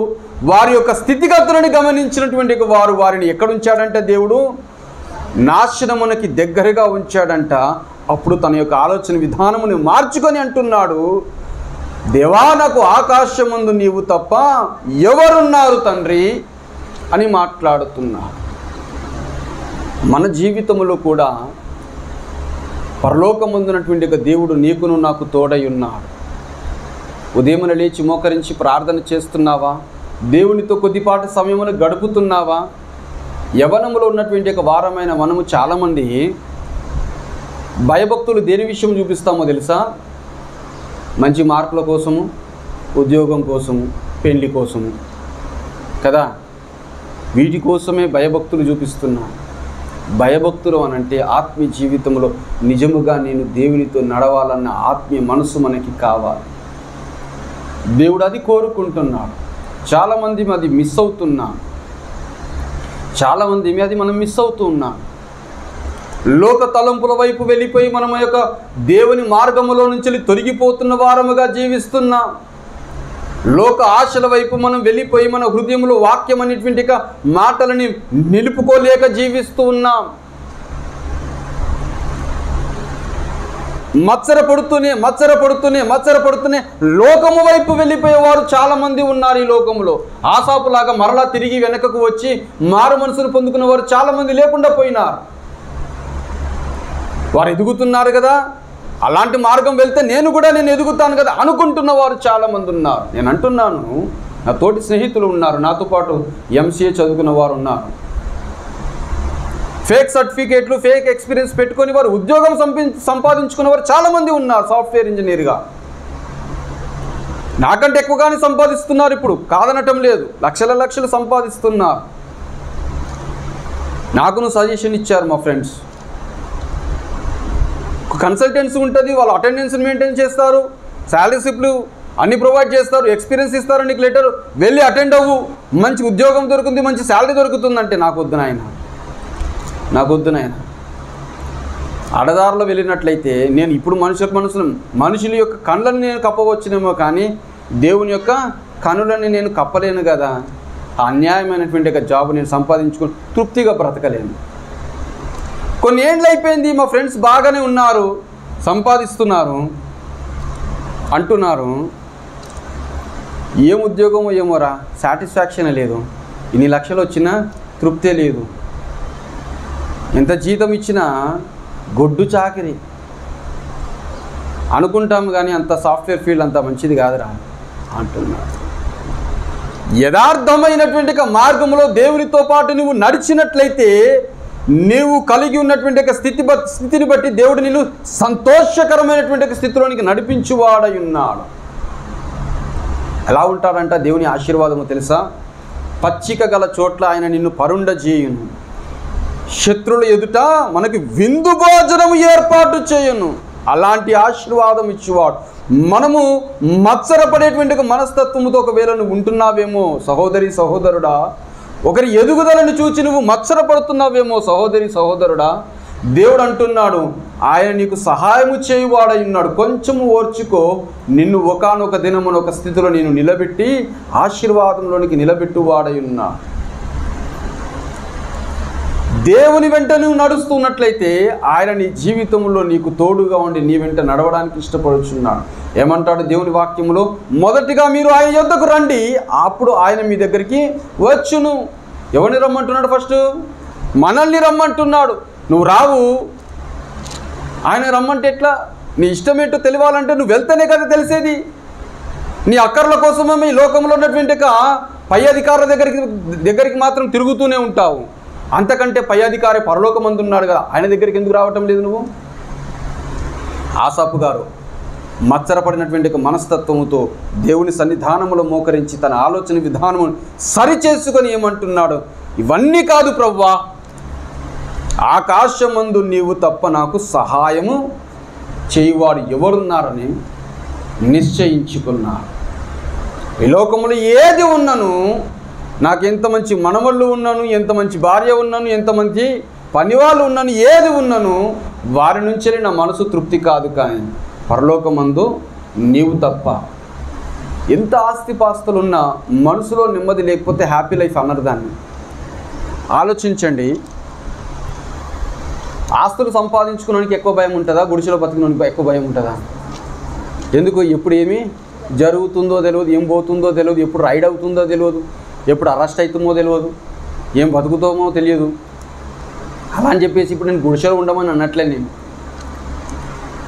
వారి యొక్క స్థితిగతులను గమనించినటువంటి వారిని ఎక్కడుంచాడంటే దేవుడు నాశనమునకి దగ్గరగా ఉంచాడంట. అప్పుడు తన యొక్క ఆలోచన విధానమును మార్చుకొని అంటున్నాడు, దేవా నాకు ఆకాశమందు నీవు తప్ప ఎవరున్నారు తండ్రి అని మాట్లాడుతున్నాడు. మన జీవితంలో కూడా పరలోకమందునటువంటి దేవుడు నీకును నాకు తోడై ఉన్నాడు. ఉదయమున లేచి మోకరించి ప్రార్థన చేస్తున్నావా? దేవునితో కొద్దిపాటి సమయమును గడుపుతున్నావా? యవ్వనములో ఉన్నటువంటి వారమైన మనము చాలామంది భయభక్తులు దేని విషయం చూపిస్తామో తెలుసా? మంచి మార్కుల కోసము, ఉద్యోగం కోసము, పెళ్లి కోసము కదా, వీటి కోసమే భయభక్తులు చూపిస్తున్నాం. భయభక్తులు అనంటే ఆత్మీయ జీవితంలో నిజముగా నేను దేవునితో నడవాలన్న ఆత్మీయ మనసు మనకి కావాలి. దేవుడు అది కోరుకుంటున్నాడు. చాలామంది అది మిస్ అవుతున్నాం. చాలామంది అది మనం మిస్ అవుతూ ఉన్నాం. లోక తలంపుల వైపు వెళ్ళిపోయి మనం యొక్క దేవుని మార్గములో నుంచి తొలగిపోతున్న వారముగా జీవిస్తున్నాం. లోక ఆశల వైపు మనం వెళ్ళిపోయి మన హృదయంలో వాక్యం అనేటువంటి మాటలని నిలుపుకోలేక జీవిస్తూ ఉన్నాం. మత్సరపడుతూనే లోకము వైపు వెళ్ళిపోయేవారు చాలామంది ఉన్నారు ఈ లోకంలో. ఆసాపులాగా మరలా తిరిగి వెనకకు వచ్చి మారు మనసును పొందుకున్న వారు చాలామంది లేకుండా పోయినారు. వారు ఎదుగుతున్నారు కదా, అలాంటి మార్గం వెళ్తే నేను ఎదుగుతాను కదా అనుకుంటున్న వారు చాలామంది ఉన్నారు. నేను అంటున్నాను, నా తోటి స్నేహితులు ఉన్నారు, నాతో పాటు ఎంసీఏ చదువుకున్న వారు ఉన్నారు. ఫేక్ సర్టిఫికేట్లు, ఫేక్ ఎక్స్పీరియన్స్ పెట్టుకొని వారు ఉద్యోగం సంపాదించుకున్న వారు చాలామంది ఉన్నారు. సాఫ్ట్వేర్ ఇంజనీర్గా నాకంటే ఎక్కువగానే సంపాదిస్తున్నారు. ఇప్పుడు కాదనటం లేదు, లక్షలు సంపాదిస్తున్నారు. నాకును సజెషన్ ఇచ్చారు మా ఫ్రెండ్స్. కన్సల్టెన్సీ ఉంటుంది, వాళ్ళు అటెండెన్స్ని మెయింటైన్ చేస్తారు, శాలరీ స్లిప్లు అన్నీ ప్రొవైడ్ చేస్తారు, ఎక్స్పీరియన్స్ ఇస్తారు, నీకు లెటర్ వెళ్ళి అటెండ్ అవ్వు, మంచి ఉద్యోగం దొరుకుతుంది, మంచి శాలరీ దొరుకుతుందంటే నాకు వద్దు నాయన. అడదారిలో వెళ్ళినట్లయితే నేను ఇప్పుడు మనుషుల యొక్క కళ్ళని నేను కప్పవచ్చునేమో, కానీ దేవుని యొక్క కనులని నేను కప్పలేను కదా. అన్యాయమైనటువంటి జాబ్ నేను సంపాదించుకుని తృప్తిగా బ్రతకలేను. కొన్ని ఏళ్ళు అయిపోయింది, మా ఫ్రెండ్స్ బాగానే ఉన్నారు, సంపాదిస్తున్నారు అంటున్నారు. ఏం ఉద్యోగమో ఏమోరా, సాటిస్ఫాక్షన్ లేదు. ఇన్ని లక్షలు వచ్చినా తృప్తే లేదు, ఎంత జీతం ఇచ్చినా గొడ్డు చాకిరి అనుకుంటాము, కానీ అంత సాఫ్ట్వేర్ ఫీల్డ్ అంత మంచిది కాదురా అంటున్నారు. యథార్థమైనటువంటి మార్గంలో దేవునితో పాటు నువ్వు నడిచినట్లయితే నీవు కలిగి ఉన్నటువంటి స్థితిని బట్టి దేవుడు నిన్ను సంతోషకరమైనటువంటి స్థితిలోనికి నడిపించువాడై ఉన్నాడు. ఎలా ఉంటాడంట దేవుని ఆశీర్వాదము తెలుసా? పచ్చిక గల చోట్ల ఆయన నిన్ను పరుండజేయును, శత్రువుల ఎదుట మనకి విందు భోజనము ఏర్పాటు చేయును. అలాంటి ఆశీర్వాదం ఇచ్చేవాడు. మనము మత్సరపడేటువంటి ఒక మనస్తత్వముతో ఒకవేళ నువ్వు ఉంటున్నావేమో సహోదరి సహోదరుడా, ఒకరి ఎదుగుదలను చూచి నువ్వు మత్సరపడుతున్నావేమో సహోదరి సహోదరుడా, దేవుడు అంటున్నాడు ఆయన నీకు సహాయము చేయువాడై ఉన్నాడు. కొంచెము ఓర్చుకో, నిన్ను ఒకానొక దినమున ఒక స్థితిలో నేను నిలబెట్టి ఆశీర్వాదంలోనికి నిలబెట్టువాడై ఉన్నా. దేవుని వెంట నువ్వు నడుస్తున్నట్లయితే ఆయన నీ జీవితంలో నీకు తోడుగా ఉండి నీ వెంట నడవడానికి ఇష్టపడుచున్నాడు. ఏమంటాడు దేవుని వాక్యములో? మొదటిగా మీరు ఆయన యొద్దకు రండి, అప్పుడు ఆయన మీ దగ్గరికి వచ్చును. ఎవరిని రమ్మంటున్నాడు? ఫస్ట్ మనల్ని రమ్మంటున్నాడు. నువ్వు రావు, ఆయన రమ్మంటే ఎట్లా? నీ ఇష్టమేంటో తెలియాలంటే నువ్వు వెళ్తేనే కదా తెలిసేది. నీ అక్కర్ల కోసమే ఈ లోకంలో ఉన్నటువంటి పై అధికారుల దగ్గరికి మాత్రం తిరుగుతూనే ఉంటావు. అంతకంటే పై అధికారి పరలోకమందు ఉన్నాడు కదా, ఆయన దగ్గరికి ఎందుకు రావటం లేదు నువ్వు? ఆసాపు గారు మత్సరపడినటువంటి మనస్తత్వముతో దేవుని సన్నిధానములో మోకరించి తన ఆలోచన విధానము సరిచేసుకొని ఏమంటున్నాడు? ఇవన్నీ కాదు ప్రభువా, ఆకాశమందు నీవు తప్ప నాకు సహాయము చేయువాడు ఎవరున్నారని నిశ్చయించుకున్నా. ఈ లోకములో ఏది ఉన్నను, నాకు ఎంత మంచి మనవళ్ళు ఉన్నాను, ఎంత మంచి భార్య ఉన్నాను, ఎంతమంది పనివాళ్ళు ఉన్నాను, ఏది ఉన్నాను వారి నుంచే నా మనసు తృప్తి కాదు. కానీ పరలోకమందు నీవు తప్ప. ఎంత ఆస్తిపాస్తులున్నా మనసులో నెమ్మది లేకపోతే హ్యాపీ లైఫ్ అన్నారు దాన్ని. ఆలోచించండి. ఆస్తులు సంపాదించుకోవడానికి ఎక్కువ భయం ఉంటుందా? గుడిసెలో బతికినోనికి ఎక్కువ భయం ఉంటుందా? ఎందుకు? ఎప్పుడు ఏమి జరుగుతుందో తెలియదు, ఏం పోతుందో తెలియదు, ఎప్పుడు రైడ్ అవుతుందో తెలియదు, ఎప్పుడు అరెస్ట్ అవుతుందో తెలియదు, ఏం బతుకుతామో తెలియదు. అలా అని చెప్పేసి ఇప్పుడు నేను గుడిసెలో ఉండమని అన్నట్లే. నేను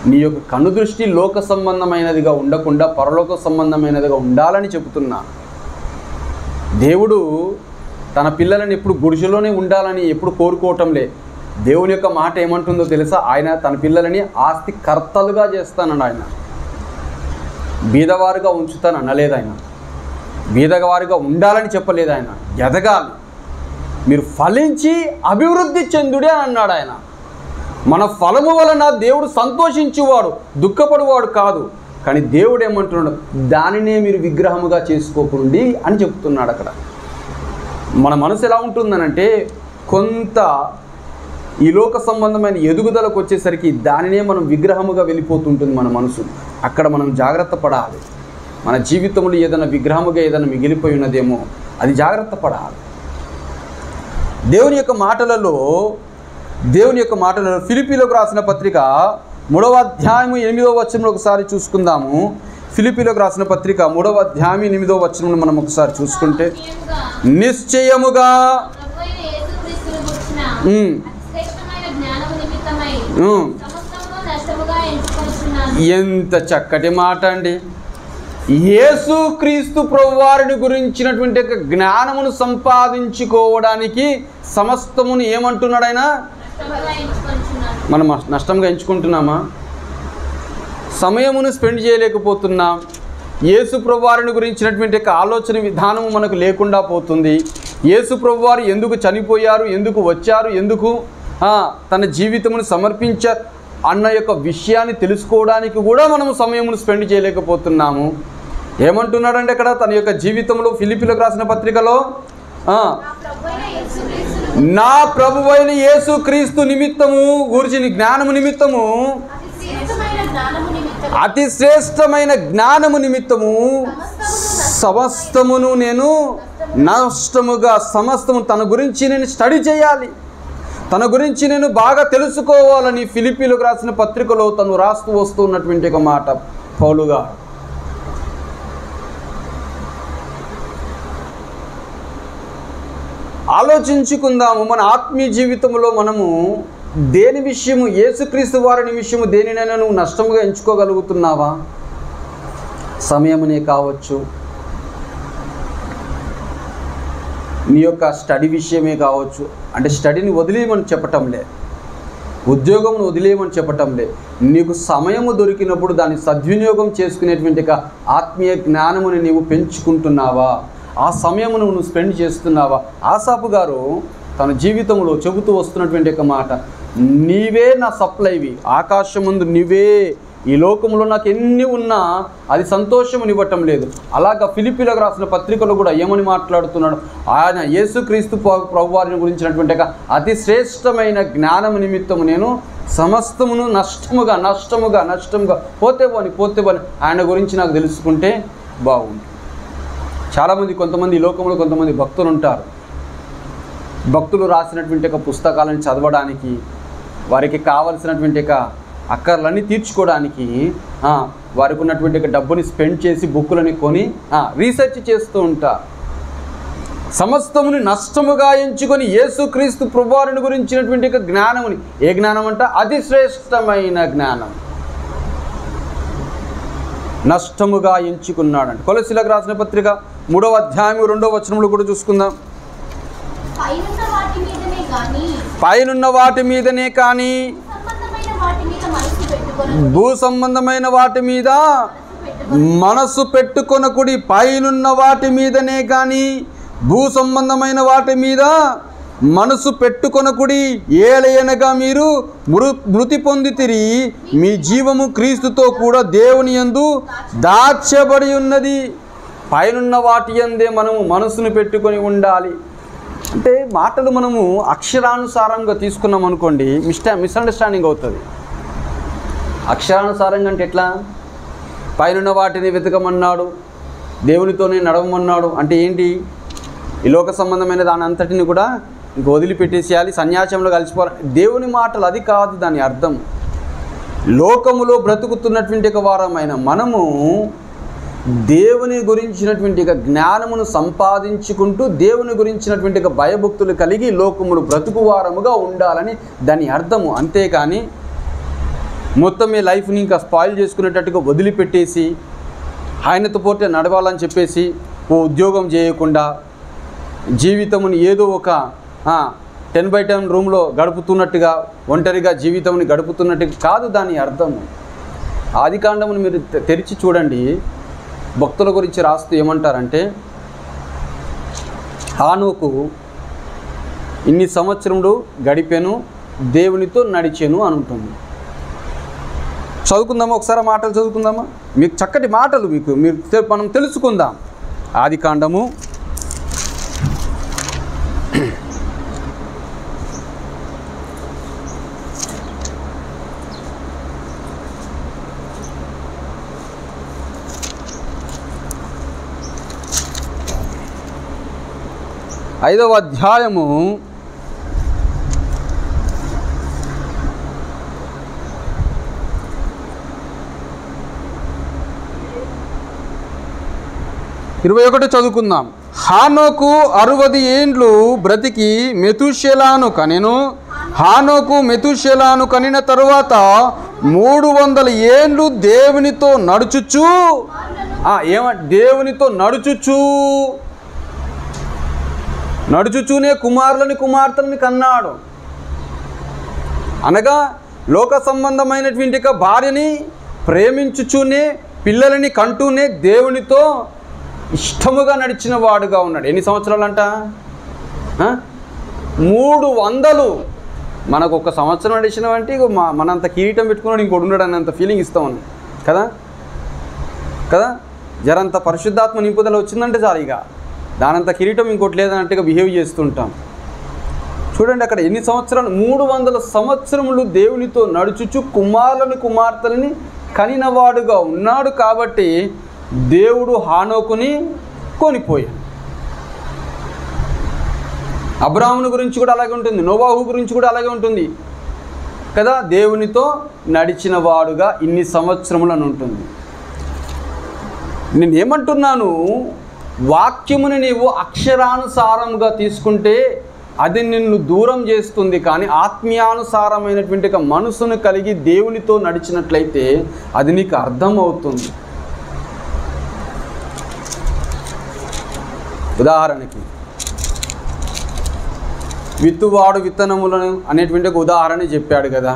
నీ యొక్క కన్ను దృష్టి లోక సంబంధమైనదిగా ఉండకుండా పరలోక సంబంధమైనదిగా ఉండాలని చెబుతున్నా. దేవుడు తన పిల్లలని ఎప్పుడు గుడిసెలోనే ఉండాలని ఎప్పుడు కోరుకోవటంలే. దేవుని యొక్క మాట ఏమంటుందో తెలుసా? ఆయన తన పిల్లలని ఆస్తి కర్తలుగా చేస్తానన్నాడు. ఆయన బీదవారుగా ఉంచుతాను అనలేదు. ఆయన బీదవారుగా ఉండాలని చెప్పలేదు. ఆయన ఎదగాలి, మీరు ఫలించి అభివృద్ధి చెందుడే అని అన్నాడు. ఆయన మన ఫలము వలన దేవుడు సంతోషించేవాడు, దుఃఖపడువాడు కాదు. కానీ దేవుడు ఏమంటున్నాడు? దానినే మీరు విగ్రహముగా చేసుకోకండి అని చెప్తున్నాడు. అక్కడ మన మనసు ఎలా ఉంటుందనంటే, కొంత ఈ లోక సంబంధమైన ఎదుగుదలకు వచ్చేసరికి దానినే మనం విగ్రహముగా వెళ్ళిపోతుంటుంది మన మనసు. అక్కడ మనం జాగ్రత్త పడాలి. మన జీవితంలో ఏదైనా విగ్రహముగా ఏదైనా మిగిలిపోయి ఉన్నదేమో అది జాగ్రత్త పడాలి. దేవుని యొక్క మాటలలో ఫిలిప్పీలకు రాసిన పత్రిక 3వ అధ్యాయము 8వ వచనంలో ఒకసారి చూసుకుందాము. ఫిలిప్పీలకు రాసిన పత్రిక 3వ అధ్యాయం 8వ వచనంలో మనం ఒకసారి చూసుకుంటే, నిశ్చయముగా ఎంత చక్కటి మాట అండి. యేసుక్రీస్తు ప్రభువారిని గురించినటువంటి జ్ఞానమును సంపాదించుకోవడానికి సమస్తమును ఏమంటున్నాడు ఆయన? మనం నష్టంగా ఎంచుకుంటున్నామా? సమయమును స్పెండ్ చేయలేకపోతున్నాం. యేసు ప్రభువారిని గురించినటువంటి ఆలోచన విధానము మనకు లేకుండా పోతుంది. యేసు ప్రభువారు ఎందుకు చనిపోయారు, ఎందుకు వచ్చారు, ఎందుకు తన జీవితమును సమర్పించారు అన్న యొక్క విషయాన్ని తెలుసుకోవడానికి కూడా మనము సమయమును స్పెండ్ చేయలేకపోతున్నాము. ఏమంటున్నాడంటే అక్కడ తన యొక్క జీవితంలో ఫిలిప్పీలకు రాసిన పత్రికలో, నా ప్రభువైన యేసుక్రీస్తు నిమిత్తము గురించి జ్ఞానము నిమిత్తము, అతి శ్రేష్టమైన జ్ఞానము నిమిత్తము సమస్తమును నేను నష్టముగా, సమస్తము తన గురించి నేను స్టడీ చేయాలి, తన గురించి నేను బాగా తెలుసుకోవాలని ఫిలిప్పీలకు రాసిన పత్రికలో తను రాస్తూ వస్తున్నటువంటి ఒక మాట పౌలుగా. ఆలోచించుకుందాము. మన ఆత్మీయ జీవితంలో మనము దేని విషయము, యేసుక్రీస్తు వారిని విషయము దేనినైనా నువ్వు నష్టముగా ఎంచుకోగలుగుతున్నావా? సమయమునే కావచ్చు, నీ యొక్క స్టడీ విషయమే కావచ్చు. అంటే స్టడీని వదిలేయమని చెప్పటంలే, ఉద్యోగమును వదిలేయమని చెప్పటంలే. నీకు సమయము దొరికినప్పుడు దాన్ని సద్వినియోగం చేసుకునేటువంటి ఆత్మీయ జ్ఞానముని నీవు పెంచుకుంటున్నావా? ఆ సమయమును నువ్వు స్పెండ్ చేస్తున్నావా? ఆసాపు గారు తన జీవితంలో చెబుతూ వస్తున్నటువంటి ఒక మాట, నీవే నా సప్లైవి, ఆకాశముందు నీవే, ఈ లోకంలో నాకు ఎన్ని ఉన్నా అది సంతోషమునివ్వటం లేదు. అలాగా ఫిలిప్పీలకు రాసిన పత్రికలో కూడా ఏమని మాట్లాడుతున్నాడు, ఆయన యేసుక్రీస్తు ప్రభువారిని గురించినటువంటి అతి శ్రేష్టమైన జ్ఞానము నిమిత్తము నేను సమస్తమును నష్టముగా పోతే పోని ఆయన గురించి నాకు తెలుసుకుంటే బాగుంది. చాలామంది కొంతమంది ఈ లోకంలో కొంతమంది భక్తులు ఉంటారు. భక్తులు రాసినటువంటి పుస్తకాలను చదవడానికి, వారికి కావలసినటువంటి అక్కర్లన్నీ తీర్చుకోవడానికి వారికి ఉన్నటువంటి డబ్బుని స్పెండ్ చేసి బుక్కులని కొని రీసెర్చ్ చేస్తూ ఉంటారు. సమస్తముని నష్టముగా ఎంచుకొని యేసుక్రీస్తు ప్రభువారిని గురించినటువంటి జ్ఞానముని, ఏ జ్ఞానం అంట, అతి శ్రేష్టమైన జ్ఞానం నష్టముగా ఎంచుకున్నాడంట. కొలస్సీలకు రాసిన పత్రిక 3వ అధ్యాయం 2వ వచనంలో కూడా చూసుకుందాం. పైనున్న వాటి మీదనే కానీ భూ సంబంధమైన వాటి మీద మనసు పెట్టుకొనకుడి. పైనున్న వాటి మీదనే కానీ భూ సంబంధమైన వాటి మీద మనసు పెట్టుకొనకుడి. ఏలయనగా మీరు మృతి పొందితిరి, మీ జీవము క్రీస్తుతో కూడా దేవుని యందు దాచబడి ఉన్నది. పైనున్న వాటి యందే మనము మనసును పెట్టుకొని ఉండాలి. అంటే మాటలు మనము అక్షరానుసారంగా తీసుకున్నాం అనుకోండి, మిస్అండర్స్టాండింగ్ అవుతుంది. అక్షరానుసారంగా అంటే ఎట్లా? పైనున్న వాటిని వెతకమన్నాడు, దేవునితోనే నడవమన్నాడు అంటే ఏంటి? ఈ లోక సంబంధమైన దాని అంతటిని కూడా ఇంక వదిలిపెట్టేసేయాలి, సన్యాసంలో కలిసిపోవాలి. దేవుని మాటలు అది కాదు దాని అర్థం. లోకములో బ్రతుకుతున్నటువంటి వారమైన మనము దేవుని గురించినటువంటి జ్ఞానమును సంపాదించుకుంటూ దేవుని గురించినటువంటి భయభక్తులు కలిగి లోకములు బ్రతుకువారముగా ఉండాలని దాని అర్థము. అంతేకాని మొత్తం మీ లైఫ్ని ఇంకా స్పాయిల్ చేసుకునేటట్టుగా వదిలిపెట్టేసి ఆయనతో పోతే నడవాలని చెప్పేసి ఓ ఉద్యోగం చేయకుండా జీవితముని ఏదో ఒక 10/10 రూమ్లో గడుపుతున్నట్టుగా, ఒంటరిగా జీవితంని గడుపుతున్నట్టుగా కాదు దాని అర్థము. ఆదికాండమును మీరు తెరిచి చూడండి, భక్తుల గురించి రాస్తూ ఏమంటారంటే, హానోకు ఇన్ని సంవత్సరములు గడిపెను, దేవునితో నడిచెను అని ఉంటుంది. చదువుకుందామా ఒకసారి మాటలు చదువుకుందామా? మీకు చక్కటి మాటలు మనం తెలుసుకుందాం. ఆదికాండము 5వ అధ్యాయము 21 చదువుకుందాం. హానోకు 60 ఏండ్లు బ్రతికి మెతుషెలాను కనెను. హానోకు మెతుషెలాను కనిన తరువాత 300 ఏండ్లు దేవునితో నడుచుచు దేవునితో నడుచుచూనే కుమార్తెలని కన్నాడు. అనగా లోక సంబంధమైనటువంటి భార్యని ప్రేమించుచూనే, పిల్లలని కంటూనే దేవునితో ఇష్టముగా నడిచిన వాడుగా ఉన్నాడు. ఎన్ని సంవత్సరాలంట? 300. మనకు ఒక సంవత్సరం నడిచినవంటే మనంత కిరీటం పెట్టుకున్నాడు ఇంకోటి ఉన్నాడు అన్నంత ఫీలింగ్ ఇస్తామని కదా. జరంత పరిశుద్ధాత్మ నింపుదల వచ్చిందంటే చాలు, ఇక దానంత కిరీటం ఇంకోటి లేదన్నట్టుగా బిహేవ్ చేస్తుంటాం. చూడండి అక్కడ ఎన్ని సంవత్సరాలు, 300 సంవత్సరములు దేవునితో నడుచుచు కుమార్తెలని కనినవాడుగా ఉన్నాడు. కాబట్టి దేవుడు హానోకుని కొనిపోయాడు. అబ్రాహాముని గురించి కూడా అలాగే ఉంటుంది, నోవాహు గురించి కూడా అలాగే ఉంటుంది కదా. దేవునితో నడిచిన వాడుగా ఇన్ని సంవత్సరములను ఉంటుంది. నేనేమంటున్నాను, వాక్యముని నీవు అక్షరానుసారంగా తీసుకుంటే అది నిన్ను దూరం చేస్తుంది. కానీ ఆత్మీయానుసారమైనటువంటి మనసును కలిగి దేవునితో నడిచినట్లయితే అది నీకు అర్థమవుతుంది. ఉదాహరణకి విత్తువాడు విత్తనములను అనేటువంటి ఒక ఉదాహరణ చెప్పాడు కదా.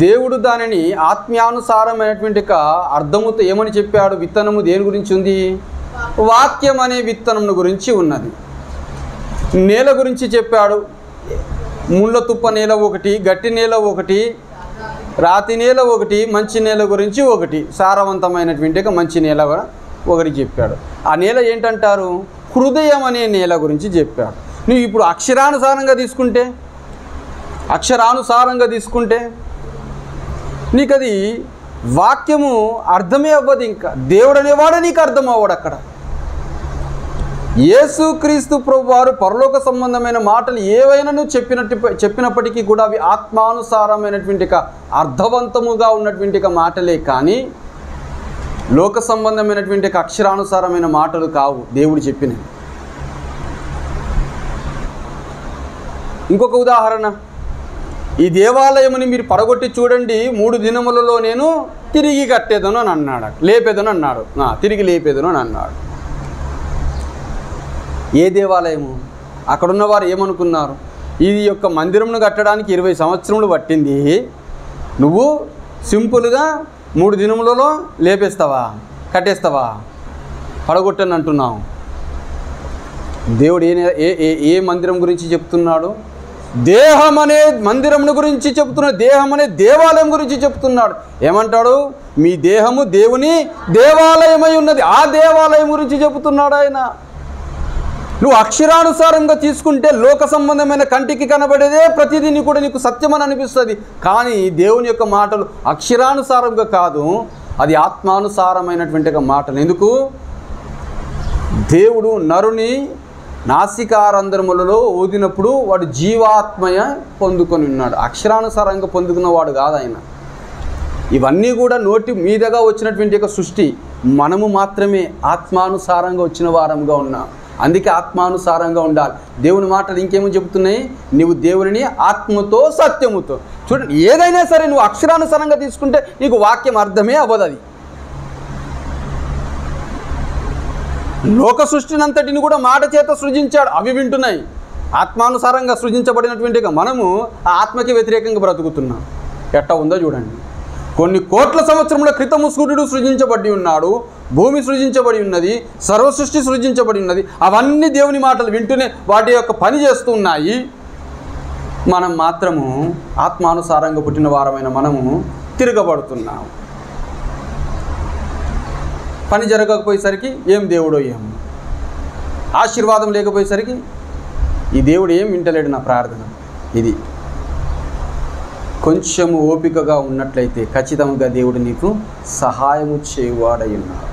దేవుడు దానిని ఆత్మీయానుసారమైనటువంటి అర్థముతో ఏమని చెప్పాడు? విత్తనము దేని గురించి ఉంది? వాక్యం అనే విత్తనము గురించి ఉన్నది. నేల గురించి చెప్పాడు. ముళ్ళ తుప్ప నేల ఒకటి, గట్టి నేల ఒకటి, రాతి నేల ఒకటి, మంచి నేల గురించి ఒకటి, సారవంతమైనటువంటి మంచి నేల కూడా ఒకటి చెప్పాడు. ఆ నేల ఏంటంటారు? హృదయం అనే నేల గురించి చెప్పాడు. నువ్వు ఇప్పుడు అక్షరానుసారంగా తీసుకుంటే నీకు అది వాక్యము అర్థమే అవ్వదు. ఇంకా దేవుడు అనేవాడు నీకు అర్థం అవ్వడు. అక్కడ యేసుక్రీస్తు ప్రభువారు పరలోక సంబంధమైన మాటలు ఏవైనా నువ్వు చెప్పినప్పటికీ కూడా అవి ఆత్మానుసారమైనటువంటి అర్థవంతముగా ఉన్నటువంటి మాటలే కానీ లోక సంబంధమైనటువంటి అక్షరానుసారమైన మాటలు కావు దేవుడు చెప్పినవి. ఇంకొక ఉదాహరణ, ఈ దేవాలయముని మీరు పడగొట్టి చూడండి, 3 దినములలో నేను తిరిగి కట్టేదను అని అన్నాడు, లేపేదను అన్నాడు, తిరిగి లేపేదను అని అన్నాడు. ఏ దేవాలయము? అక్కడున్న వారు ఏమనుకున్నారు? ఇది యొక్క మందిరమును కట్టడానికి 20 సంవత్సరములు పట్టింది, నువ్వు సింపుల్గా 3 దినములలో లేపేస్తావా, కట్టేస్తావా, పడగొట్టని అంటున్నావు. దేవుడు ఏ మందిరం గురించి చెప్తున్నాడు? దేహం అనే మందిరమును గురించి చెప్తున్నాడు, దేహం అనే దేవాలయం గురించి చెప్తున్నాడు. ఏమంటాడు? మీ దేహము దేవుని దేవాలయమై ఉన్నది. ఆ దేవాలయం గురించి చెబుతున్నాడు ఆయన. నువ్వు అక్షరానుసారంగా తీసుకుంటే లోక సంబంధమైన కంటికి కనబడేదే ప్రతిదీ కూడా నీకు సత్యమని అనిపిస్తుంది. కానీ దేవుని యొక్క మాటలు అక్షరానుసారంగా కాదు, అది ఆత్మానుసారమైనటువంటి మాటలు. ఎందుకు? దేవుడు నరుని నాసికారంధ్రములలో ఊదినప్పుడు వాడు జీవాత్మయ పొందుకొని ఉన్నాడు, అక్షరానుసారంగా పొందుకున్నవాడు కాదు ఆయన. ఇవన్నీ కూడా నోటి మీదగా వచ్చినటువంటి యొక్క సృష్టి, మనము మాత్రమే ఆత్మానుసారంగా వచ్చిన వారంగా ఉన్నాం. అందుకే ఆత్మానుసారంగా ఉండాలి. దేవుని మాటలు ఇంకేమో చెబుతున్నాయి? నువ్వు దేవుని ఆత్మతో సత్యముతో. చూడండి, ఏదైనా సరే నువ్వు అక్షరానుసారంగా తీసుకుంటే నీకు వాక్యం అర్థమే అవ్వదు. అది లోక సృష్టినంతటిని కూడా మాట చేత సృజించాడు, అవి వింటున్నాయి. ఆత్మానుసారంగా సృజించబడినటువంటి మనము ఆ ఆత్మకి వ్యతిరేకంగా బ్రతుకుతున్నాం. ఎట్టా ఉందో చూడండి. కొన్ని కోట్ల సంవత్సరముల క్రితము సూర్యుడు సృజించబడి ఉన్నాడు, భూమి సృజించబడి ఉన్నది, సర్వసృష్టి సృజించబడి ఉన్నది. అవన్నీ దేవుని మాటలు వింటూనే వాటి యొక్క పని చేస్తూ ఉన్నాయి. మనం మాత్రము ఆత్మానుసారంగా పుట్టిన వారమైన మనము తిరగబడుతున్నాము. పని జరగకపోయేసరికి ఏం దేవుడో ఏం, ఆశీర్వాదం లేకపోయేసరికి ఈ దేవుడు ఏం వింటలేడు నా ప్రార్థన. ఇది కొంచెము ఓపికగా ఉన్నట్లయితే ఖచ్చితంగా దేవుడు నీకు సహాయము చేయువాడై ఉన్నాడు.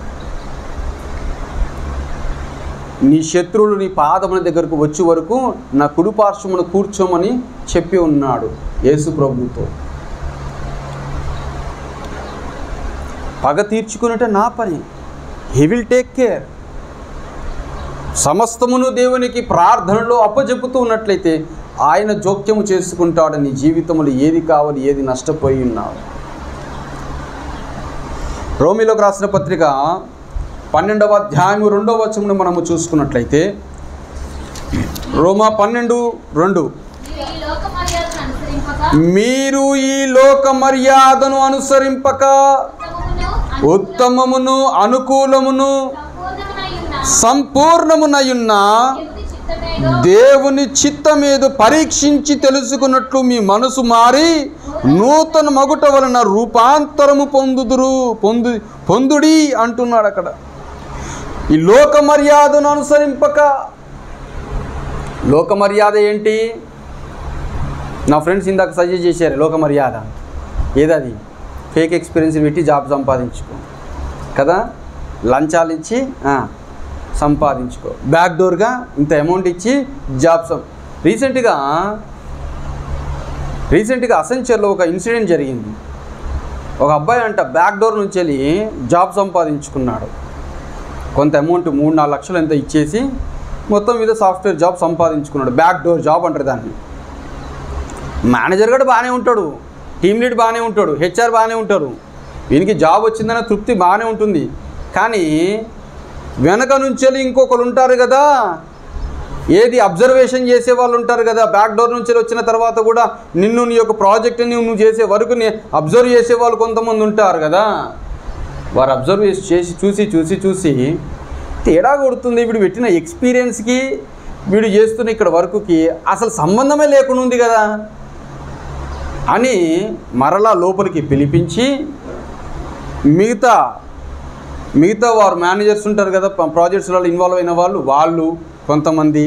నీ శత్రువులు నీ పాదముల దగ్గరకు వచ్చే వరకు నా కుడి పార్శ్వమున కూర్చోమని చెప్పి ఉన్నాడు యేసు ప్రభువుతో. పగ తీర్చుకున్నట్టే నా పని, హీ విల్ టేక్ కేర్. సమస్తమును దేవునికి ప్రార్థనలో అప్పచెప్పుతూ ఉన్నట్లయితే ఆయన జోక్యము చేసుకుంటాడు. నీ జీవితంలో ఏది కావాలి, ఏది నష్టపోయి ఉన్నావు. రోమీలోకి రాసిన పత్రిక 12వ అధ్యాయం 2వ వచనమును మనము చూసుకున్నట్లయితే, రోమా 12:2, మీరు ఈ లోక మర్యాదను అనుసరింపక ఉత్తమమును అనుకూలమును సంపూర్ణమునయున్న దేవుని చిత్తమేదో పరీక్షించి తెలుసుకున్నట్లు మీ మనసు మారి నూతన మగుట వలన రూపాంతరము పొందుడి అంటున్నాడు అక్కడ. ఈ లోక మర్యాదను అనుసరింపక. లోక మర్యాద ఏంటి? నా ఫ్రెండ్స్ ఇందాక సజెస్ట్ చేశారు లోక మర్యాద. ఏదది? ఫేక్ ఎక్స్పీరియన్స్ పెట్టి జాబ్ సంపాదించుకో కదా, లంచాలు ఇచ్చి సంపాదించుకో, బ్యాక్ డోర్గా ఇంత అమౌంట్ ఇచ్చి జాబ్స్. రీసెంట్గా అసెంచర్లో ఒక ఇన్సిడెంట్ జరిగింది. ఒక అబ్బాయి అంట బ్యాక్ డోర్ నుంచి వెళ్ళి జాబ్ సంపాదించుకున్నాడు. కొంత అమౌంట్ 3-4 లక్షలు ఎంత ఇచ్చేసి మొత్తం మీద సాఫ్ట్వేర్ జాబ్ సంపాదించుకున్నాడు. బ్యాక్ డోర్ జాబ్ అంటారు దాన్ని. మేనేజర్ కూడా బాగానే ఉంటాడు, టీమ్ లీడ్ బాగానే ఉంటాడు, హెచ్ఆర్ బాగానే ఉంటారు. వీనికి జాబ్ వచ్చిందన్న తృప్తి బాగానే ఉంటుంది. కానీ వెనక నుంచి ఇంకొకరు ఉంటారు కదా, ఏది అబ్జర్వేషన్ చేసే వాళ్ళు ఉంటారు కదా. బ్యాక్ డోర్ నుంచి వచ్చిన తర్వాత కూడా నీ యొక్క ప్రాజెక్ట్ని నువ్వు చేసే వరకు అబ్జర్వ్ చేసే వాళ్ళు కొంతమంది ఉంటారు కదా. వారు అబ్జర్వ్ చేసి చూసి తేడా కొడుతుంది. ఇప్పుడు పెట్టిన ఎక్స్పీరియన్స్కి వీడు చేస్తున్న ఇక్కడ వర్కుకి అసలు సంబంధమే లేకుండా ఉంది కదా అని మరలా లోపలికి పిలిపించి మిగతా వారు మేనేజర్స్ ఉంటారు కదా, ప్రాజెక్ట్స్లలో ఇన్వాల్వ్ అయిన వాళ్ళు కొంతమంది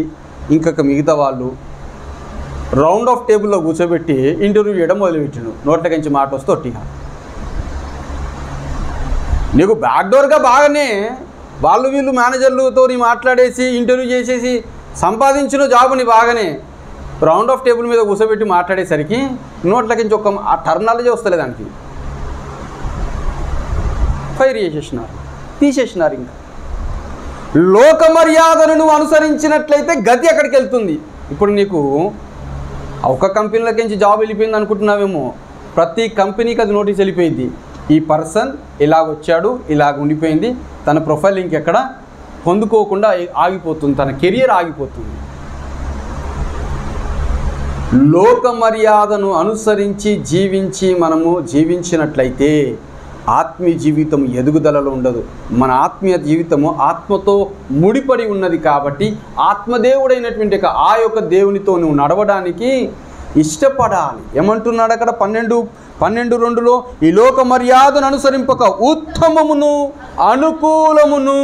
ఇంకొక మిగతా వాళ్ళు రౌండ్ ఆఫ్ టేబుల్లో కూర్చోబెట్టి ఇంటర్వ్యూ చేయడం మొదలుపెట్టిండు. నోట్లకించి మాట వస్తే ఒట్టిగా. నీకు బ్యాక్డోర్గా బాగానే వీళ్ళు మేనేజర్లతో మాట్లాడేసి ఇంటర్వ్యూ చేసేసి సంపాదించిన జాబుని బాగానే రౌండ్ ఆఫ్ టేబుల్ మీద కూర్చోబెట్టి మాట్లాడేసరికి నోట్లకించి ఆ టర్మినాలజీ వస్తలే దానికి. ఫైర్ చేసేసినారు, తీసేసినారు. ఇంకా లోక మర్యాదను నువ్వు అనుసరించినట్లయితే గతి ఎక్కడికి వెళ్తుంది? ఇప్పుడు నీకు ఒక కంపెనీలకించి జాబ్ వెళ్ళిపోయింది అనుకుంటున్నావేమో, ప్రతి కంపెనీకి అది నోటీస్ వెళ్ళిపోయింది. ఈ పర్సన్ ఇలాగొచ్చాడు, ఇలాగ ఉండిపోయింది, తన ప్రొఫైల్ ఇంకెక్కడ పొందుకోకుండా ఆగిపోతుంది, తన కెరియర్ ఆగిపోతుంది. లోక మర్యాదను అనుసరించి మనము జీవించినట్లయితే ఆత్మీయ జీవితం ఎదుగుదలలో ఉండదు. మన ఆత్మీయ జీవితము ఆత్మతో ముడిపడి ఉన్నది కాబట్టి ఆత్మదేవుడైనటువంటి ఆ యొక్క దేవునితో నువ్వు నడవడానికి ఇష్టపడాలి. ఏమంటున్నాడు అక్కడ 12:2లో ఈ లోక మర్యాదను అనుసరింపక ఉత్తమమును అనుకూలమును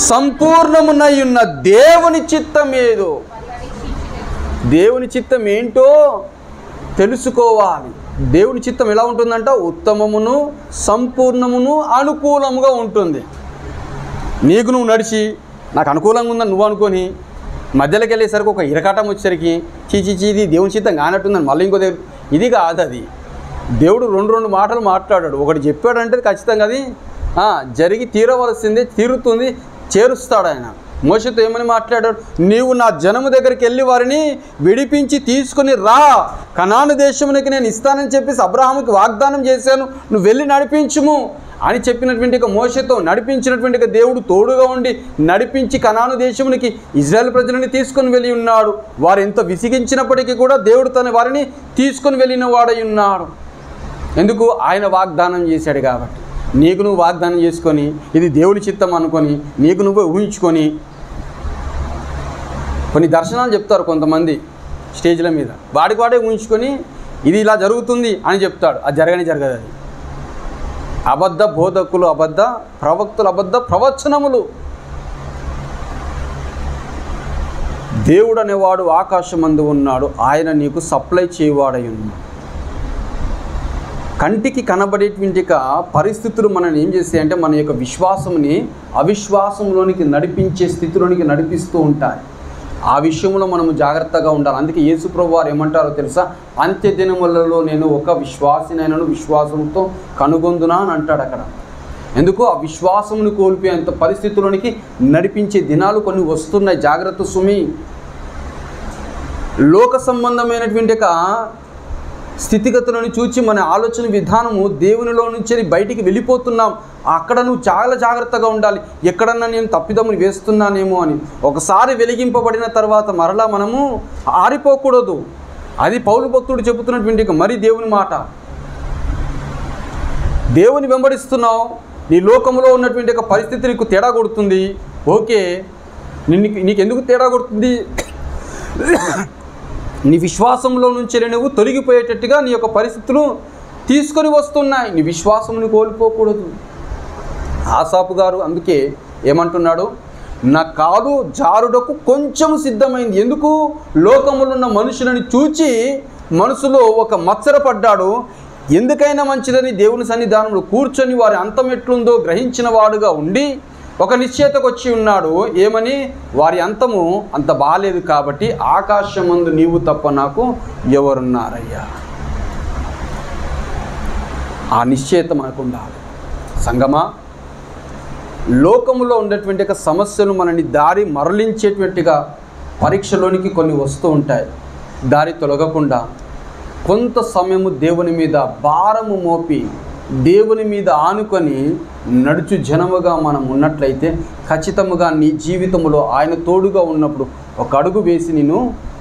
సంపూర్ణమునై ఉన్న దేవుని చిత్తం ఏదో, దేవుని చిత్తం ఏంటో తెలుసుకోవాలి. దేవుని చిత్తం ఎలా ఉంటుందంట? ఉత్తమమును సంపూర్ణమును అనుకూలముగా ఉంటుంది. నీకు నువ్వు నడిచి నాకు అనుకూలంగా ఉందని నువ్వు అనుకొని మధ్యలోకి వెళ్ళేసరికి ఒక ఇరకాటం వచ్చేసరికి ఇది దేవుని చిత్తం కానట్టుందని మళ్ళీ ఇంకో దేవుడు, ఇది కాదు. అది దేవుడు రెండు మాటలు మాట్లాడాడు. ఒకటి చెప్పాడంటే ఖచ్చితంగా అది జరిగి తీరవలసిందే, తీరుతుంది, చేరుస్తాడు ఆయన. మోషేతో ఏమని మాట్లాడాడు? నీవు నా జనము దగ్గరికి వెళ్ళి వారిని విడిపించి తీసుకుని రా, కనాను దేశమునికి నేను ఇస్తానని చెప్పేసి అబ్రహాముకి వాగ్దానం చేశాను, నువ్వు వెళ్ళి నడిపించుము అని చెప్పినటువంటి మోషేతో నడిపించినటువంటి దేవుడు తోడుగా ఉండి నడిపించి కనాను దేశమునికి ఇజ్రాయెల్ ప్రజలని తీసుకొని వెళ్ళి ఉన్నాడు. వారు ఎంత విసిగించినప్పటికీ కూడా దేవుడు తన వారిని తీసుకొని వెళ్ళిన వాడై ఉన్నాడు. ఎందుకు? ఆయన వాగ్దానం చేశాడు కాబట్టి. నీకు నువ్వు వాగ్దానం చేసుకొని ఇది దేవుని చిత్తం అనుకొని నీకు నువ్వు ఊహించుకొని కొన్ని దర్శనాలు చెప్తారు కొంతమంది స్టేజ్ల మీద, వాడే ఊహించుకొని ఇది ఇలా జరుగుతుంది అని చెప్తాడు. అది జరగదు. అది అబద్ధ బోధకులు, అబద్ధ ప్రవక్తలు, అబద్ధ ప్రవచనములు. దేవుడు అనేవాడు ఆకాశమందు ఉన్నాడు, ఆయన నీకు సప్లై చేయవాడై ఉన్నాడు. కంటికి కనబడేటువంటి పరిస్థితులు మనల్ని ఏం చేస్తాయంటే మన యొక్క విశ్వాసంని అవిశ్వాసంలోనికి నడిపించే స్థితిలోనికి నడిపిస్తూ ఉంటాయి. ఆ విషయంలో మనము జాగ్రత్తగా ఉండాలి. అందుకే యేసు ప్రభువు వారు ఏమంటారో తెలుసా? అంత్య దినములలో నేను ఒక విశ్వాసినైనను విశ్వాసంతో కనుగొందునా అని అంటాడు అక్కడ. ఎందుకు? ఆ విశ్వాసమును కోల్పోయేంత పరిస్థితుల్లోనికి నడిపించే దినాలు కొన్ని వస్తున్నాయి. జాగ్రత్త సుమి. లోక సంబంధమైనటువంటి స్థితిగతులను చూచి మన ఆలోచన విధానము దేవునిలో నుంచి బయటికి వెళ్ళిపోతున్నాం. అక్కడ నువ్వు చాలా జాగ్రత్తగా ఉండాలి. ఎక్కడన్నా నేను తప్పిదములు వేస్తున్నానేమో అని. ఒకసారి వెలిగింపబడిన తర్వాత మరలా మనము ఆరిపోకూడదు. అది పౌలు భక్తుడు చెబుతున్నటువంటి మరి దేవుని మాట. దేవుని వెంబడిస్తున్నావు, నీ లోకంలో ఉన్నటువంటి పరిస్థితి నీకు తేడా కొడుతుంది. ఓకే, నీకెందుకు తేడా కొడుతుంది? నీ విశ్వాసంలో నుంచి నువ్వు తొలగిపోయేటట్టుగా నీ యొక్క పరిస్థితులు తీసుకొని వస్తున్నాయి. నీ విశ్వాసమును కోల్పోకూడదు. ఆసాపు గారు అందుకే ఏమంటున్నాడు? నా కాలు జారుడకు కొంచెం సిద్ధమైంది. ఎందుకు? లోకములో ఉన్న మనుషులని చూచి మనసులో ఒక మత్సరపడ్డాడు. ఎందుకైనా మంచిదని దేవుని సన్నిధానంలో కూర్చొని వారి అంతం ఎట్లుందో గ్రహించిన వాడుగా ఉండి ఒక నిశ్చయతకు వచ్చి ఉన్నాడు. ఏమని? వారి అంతము అంత బాలేదు కాబట్టి ఆకాశమందు నీవు తప్ప నాకు ఎవరున్నారయ్యా. ఆ నిశ్చయత మనకు ఉండాలి. సంగమా, లోకములో ఉండేటువంటి సమస్యలు మనని దారి మరలించేటువంటిగా పరీక్షలోనికి కొన్ని వస్తూ ఉంటాయి. దారి తొలగకుండా కొంత సమయము దేవుని మీద భారము మోపి దేవుని మీద ఆనుకొని నడుచు జనముగా మనం ఉన్నట్లయితే ఖచ్చితంగా నీ జీవితంలో ఆయన తోడుగా ఉన్నప్పుడు ఒక అడుగు వేసి నిన్ను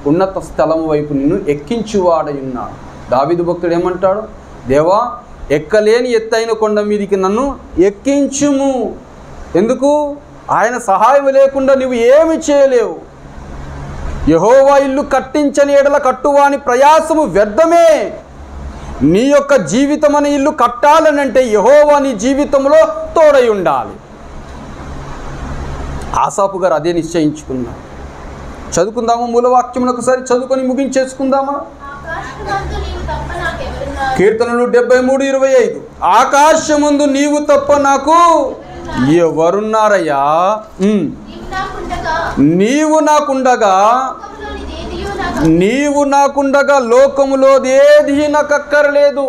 ఉన్నత స్థలం వైపు నిన్ను ఎక్కించువాడై ఉన్నాడు. దావీదు భక్తుడు ఏమంటాడు? దేవా, ఎక్కలేని ఎత్తైన కొండ మీదికి నన్ను ఎక్కించుము. ఎందుకు? ఆయన సహాయం లేకుండా నువ్వు ఏమి చేయలేవు. యెహోవా ఇల్లు కట్టించని ఎడల కట్టువాని ప్రయాసము వ్యర్థమే. నీ యొక్క జీవితం అనే ఇల్లు కట్టాలనంటే యెహోవా నీ జీవితంలో తోడై ఉండాలి. ఆసాపు గారు అదే నిశ్చయించుకున్నారు. చదువుకుందామా? మూలవాక్యమును ఒకసారి చదువుకొని ముగించేసుకుందామా? కీర్తనలు 73:25. ఆకాశమందు నీవు తప్ప నాకు ఎవరున్నారయ్యా? నీవు నాకుండగా లోకములోదేది నాకు అక్కర్లేదు.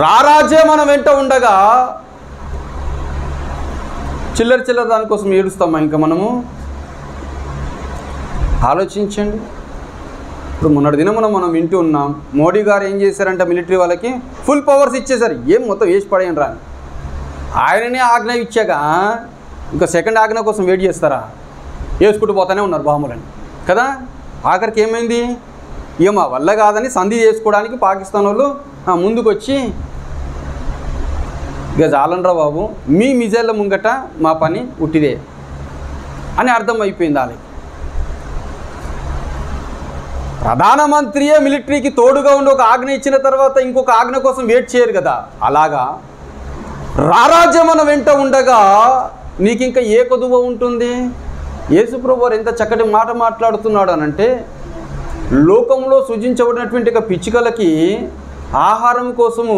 రారాజే మన వెంట ఉండగా చిల్లర దానికోసం ఏడుస్తామా ఇంకా మనము? ఆలోచించండి. ఇప్పుడు మొన్నటి దినం మనం వింటూ ఉన్నాం, మోడీ గారు ఏం చేశారంటే మిలిటరీ వాళ్ళకి ఫుల్ పవర్స్ ఇచ్చేశారు. ఏం మొత్తం వేసి పడేయండి రా. ఆయననే ఆజ్ఞ ఇచ్చాక ఇంకా సెకండ్ ఆజ్ఞ కోసం వెయిట్ చేస్తారా? వేసుకుంటూ పోతానే ఉన్నారు బాంబులని కదా. ఆఖరికి ఏమైంది? ఇక మా వల్ల కాదని సంధి చేసుకోవడానికి పాకిస్తాన్ వాళ్ళు ముందుకు వచ్చి ఇక చాలండ్రా బాబు, మీ మిజైళ్ళ ముంగట మా పని ఉట్టిదే అని అర్థం అయిపోయింది వాళ్ళకి. ప్రధానమంత్రియే మిలిటరీకి తోడుగా ఉండి ఒక ఆజ్ఞ ఇచ్చిన తర్వాత ఇంకొక ఆజ్ఞ కోసం వెయిట్ చేయరు కదా. అలాగా రారాజ్యం మన వెంట ఉండగా నీకు ఇంకా ఏ కొదువ ఉంటుంది? యేసుప్రభు వారు ఎంత చక్కటి మాట మాట్లాడుతున్నాడు అనంటే, లోకంలో సృజించబడినటువంటి పిచ్చుకలకి ఆహారం కోసము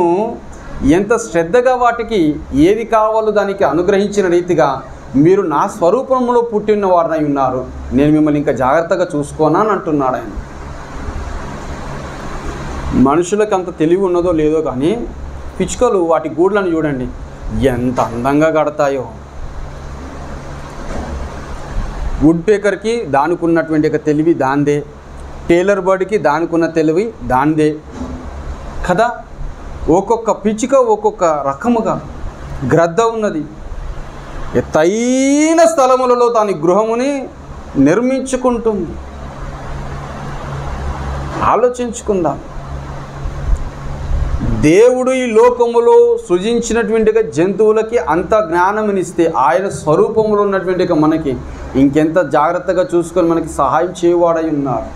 ఎంత శ్రద్ధగా వాటికి ఏది కావాలో దానికి అనుగ్రహించిన రీతిగా మీరు నా స్వరూపంలో పుట్టిన వారినై ఉన్నారు, నేను మిమ్మల్ని ఇంకా జాగ్రత్తగా చూసుకోనా అని అంటున్నాడు ఆయన. మనుషులకు అంత తెలివి ఉన్నదో లేదో కానీ పిచ్చుకలు వాటి గూడ్లను చూడండి ఎంత అందంగా కడతాయో. వుడ్ పేకర్కి దానికి ఉన్నటువంటి తెలివి దాందే, టైలర్ బర్డ్కి దానికి ఉన్న తెలివి దాందే కదా. ఒక్కొక్క పిచ్చుక ఒక్కొక్క రకముగా గ్రద్ద ఉన్నది. ఎత్తైన స్థలములలో దాని గృహముని నిర్మించుకుంటుంది. ఆలోచించుకుందాం. దేవుడు ఈ లోకములో సృజించినటువంటి జంతువులకి అంత జ్ఞానమునిస్తే ఆయన స్వరూపంలో ఉన్నటువంటి మనకి ఇంకెంత జాగ్రత్తగా చూసుకొని మనకి సహాయం చేయవాడై ఉన్నారు.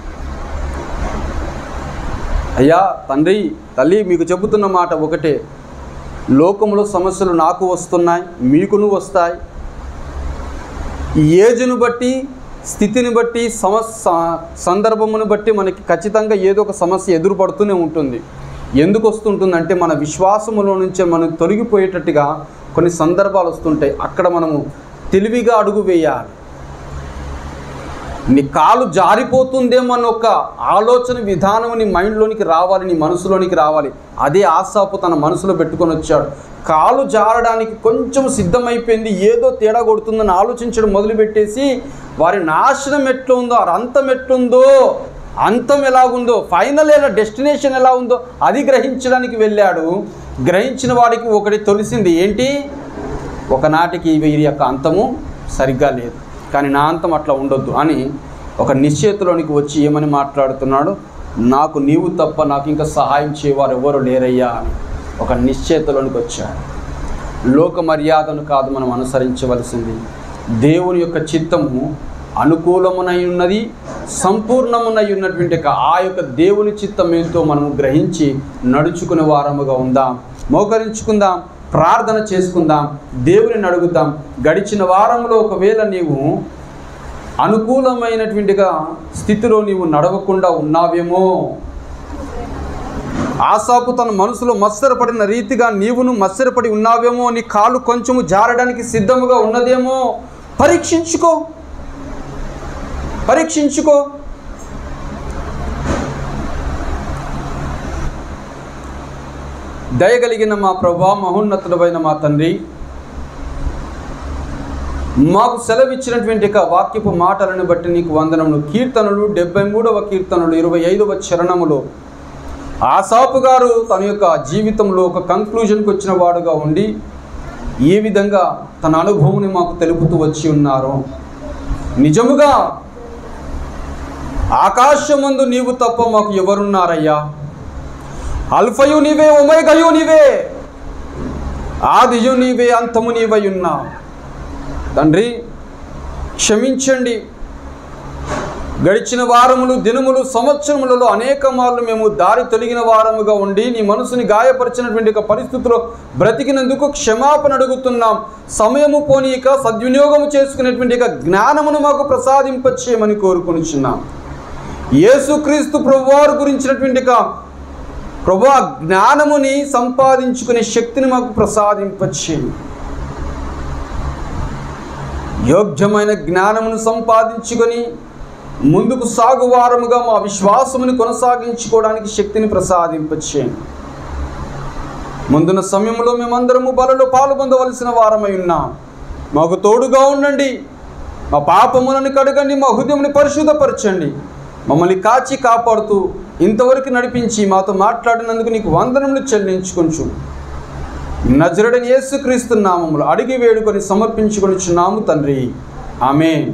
అయ్యా తండ్రి తల్లి మీకు చెబుతున్న మాట ఒకటే, లోకంలో సమస్యలు నాకు వస్తున్నాయి, మీకును వస్తాయి. ఏజ్ను బట్టి, స్థితిని బట్టి, సందర్భమును బట్టి మనకి ఖచ్చితంగా ఏదో ఒక సమస్య ఎదురుపడుతూనే ఉంటుంది. ఎందుకు వస్తుంటుందంటే మన విశ్వాసములో నుంచే మనం తొలగిపోయేటట్టుగా కొన్ని సందర్భాలు వస్తుంటాయి. అక్కడ మనము తెలివిగా అడుగు వేయాలి. నీ కాలు జారిపోతుందేమో అన్న ఒక ఆలోచన విధానం నీ మైండ్లోనికి రావాలి, నీ మనసులోనికి రావాలి. అదే ఆసాపు తన మనసులో పెట్టుకొని వచ్చాడు. కాలు జారడానికి కొంచెం సిద్ధమైపోయింది, ఏదో తేడా కొడుతుందని ఆలోచించడం మొదలుపెట్టేసి వారి నాశనం ఎట్లుందో, అంతం ఎట్లుందో, అంతం ఎలాగుందో, ఫైనల్ ఎలా డెస్టినేషన్ ఎలా ఉందో అది గ్రహించడానికి వెళ్ళాడు. గ్రహించిన వాడికి ఒకటి తొలిసింది ఏంటి? ఒకనాటికి వీరి యొక్క అంతము సరిగ్గా లేదు, కానీ నా అంతం అట్లా ఉండొద్దు అని ఒక నిశ్చయితలోనికి వచ్చి ఏమని మాట్లాడుతున్నాడు? నాకు నీవు తప్ప నాకు ఇంకా సహాయం చేయవారు ఎవరు లేరయ్యా అని ఒక నిశ్చయితలోనికి వచ్చాడు. లోక మర్యాదను కాదు మనం అనుసరించవలసింది, దేవుని యొక్క చిత్తము అనుకూలమునై ఉన్నది, సంపూర్ణమునై ఉన్నటువంటి ఆ యొక్క దేవుని చిత్తం ఏంటో మనము గ్రహించి నడుచుకునే వారముగా ఉందాం. మోకరించుకుందాం, ప్రార్థన చేసుకుందాం, దేవుని అడుగుదాం. గడిచిన వారంలో ఒకవేళ నీవు అనుకూలమైనటువంటిగా స్థితిలో నీవు నడవకుండా ఉన్నావేమో, ఆసాపు తన మనసులో మత్సరపడిన రీతిగా నీవును మత్సరపడి ఉన్నావేమో, నీ కాలు కొంచెము జారడానికి సిద్ధముగా ఉన్నదేమో, పరీక్షించుకో. దయగలిగిన మా ప్రభువా, మహోన్నతుడైన మా తండ్రి, మాకు సెలవిచ్చినటువంటి వాక్యపు మాటలను బట్టి నీకు వందనములు. కీర్తనలు 73వ కీర్తనలు 25వ చరణములో ఆసాపు గారు తన యొక్క జీవితంలో ఒక కంక్లూజన్కి వచ్చిన వాడుగా ఉండి ఏ విధంగా తన అనుభవాన్ని మాకు తెలుపుతూ వచ్చి ఉన్నారు. నిజముగా ఆకాశమందు నీవు తప్ప మాకు ఎవరున్నారయ్యా? అల్ఫయు నీవే, ఒమేగయు నీవే, ఆదియు నీవే, అంతము నీవై ఉన్నావు. తండ్రి క్షమించండి. గడిచిన వారములు, దినములు, సంవత్సరములలో అనేక మార్లు మేము దారి తొలగిన వారముగా ఉండి నీ మనసుని గాయపరిచినటువంటి ఒక పరిస్థితిలో బ్రతికినందుకు క్షమాపణ అడుగుతున్నాం. సమయము పోనీక సద్వినియోగము చేసుకునేటువంటి ఒక జ్ఞానమును మాకు ప్రసాదింపచేయమని కోరుకొనిచున్నాం. యేసుక్రీస్తు ప్రభువారు గురించినటువంటి ప్రభువా జ్ఞానముని సంపాదించుకునే శక్తిని మాకు ప్రసాదింపచేయి. యోగ్యమైన జ్ఞానమును సంపాదించుకొని ముందుకు సాగువారముగా మా విశ్వాసమును కొనసాగించుకోవడానికి శక్తిని ప్రసాదింపచేయండి. ముందున్న సమయంలో మేమందరము బలలో పాల్గొనవలసిన వారమై ఉన్నాం. మాకు తోడుగా ఉండండి. మా పాపములను కడగండి, మా హృదయముని పరిశుద్ధపరచండి. మమ్మల్ని కాచి కాపాడుతూ ఇంతవరకు నడిపించి మాతో మాట్లాడినందుకు నీకు వందనములు చెల్లించుకొంచు. నజరేయుడైన యేసుక్రీస్తు నామములో అడిగి వేడుకొని సమర్పించుకొనిచున్నాము తండ్రి. ఆమేన్.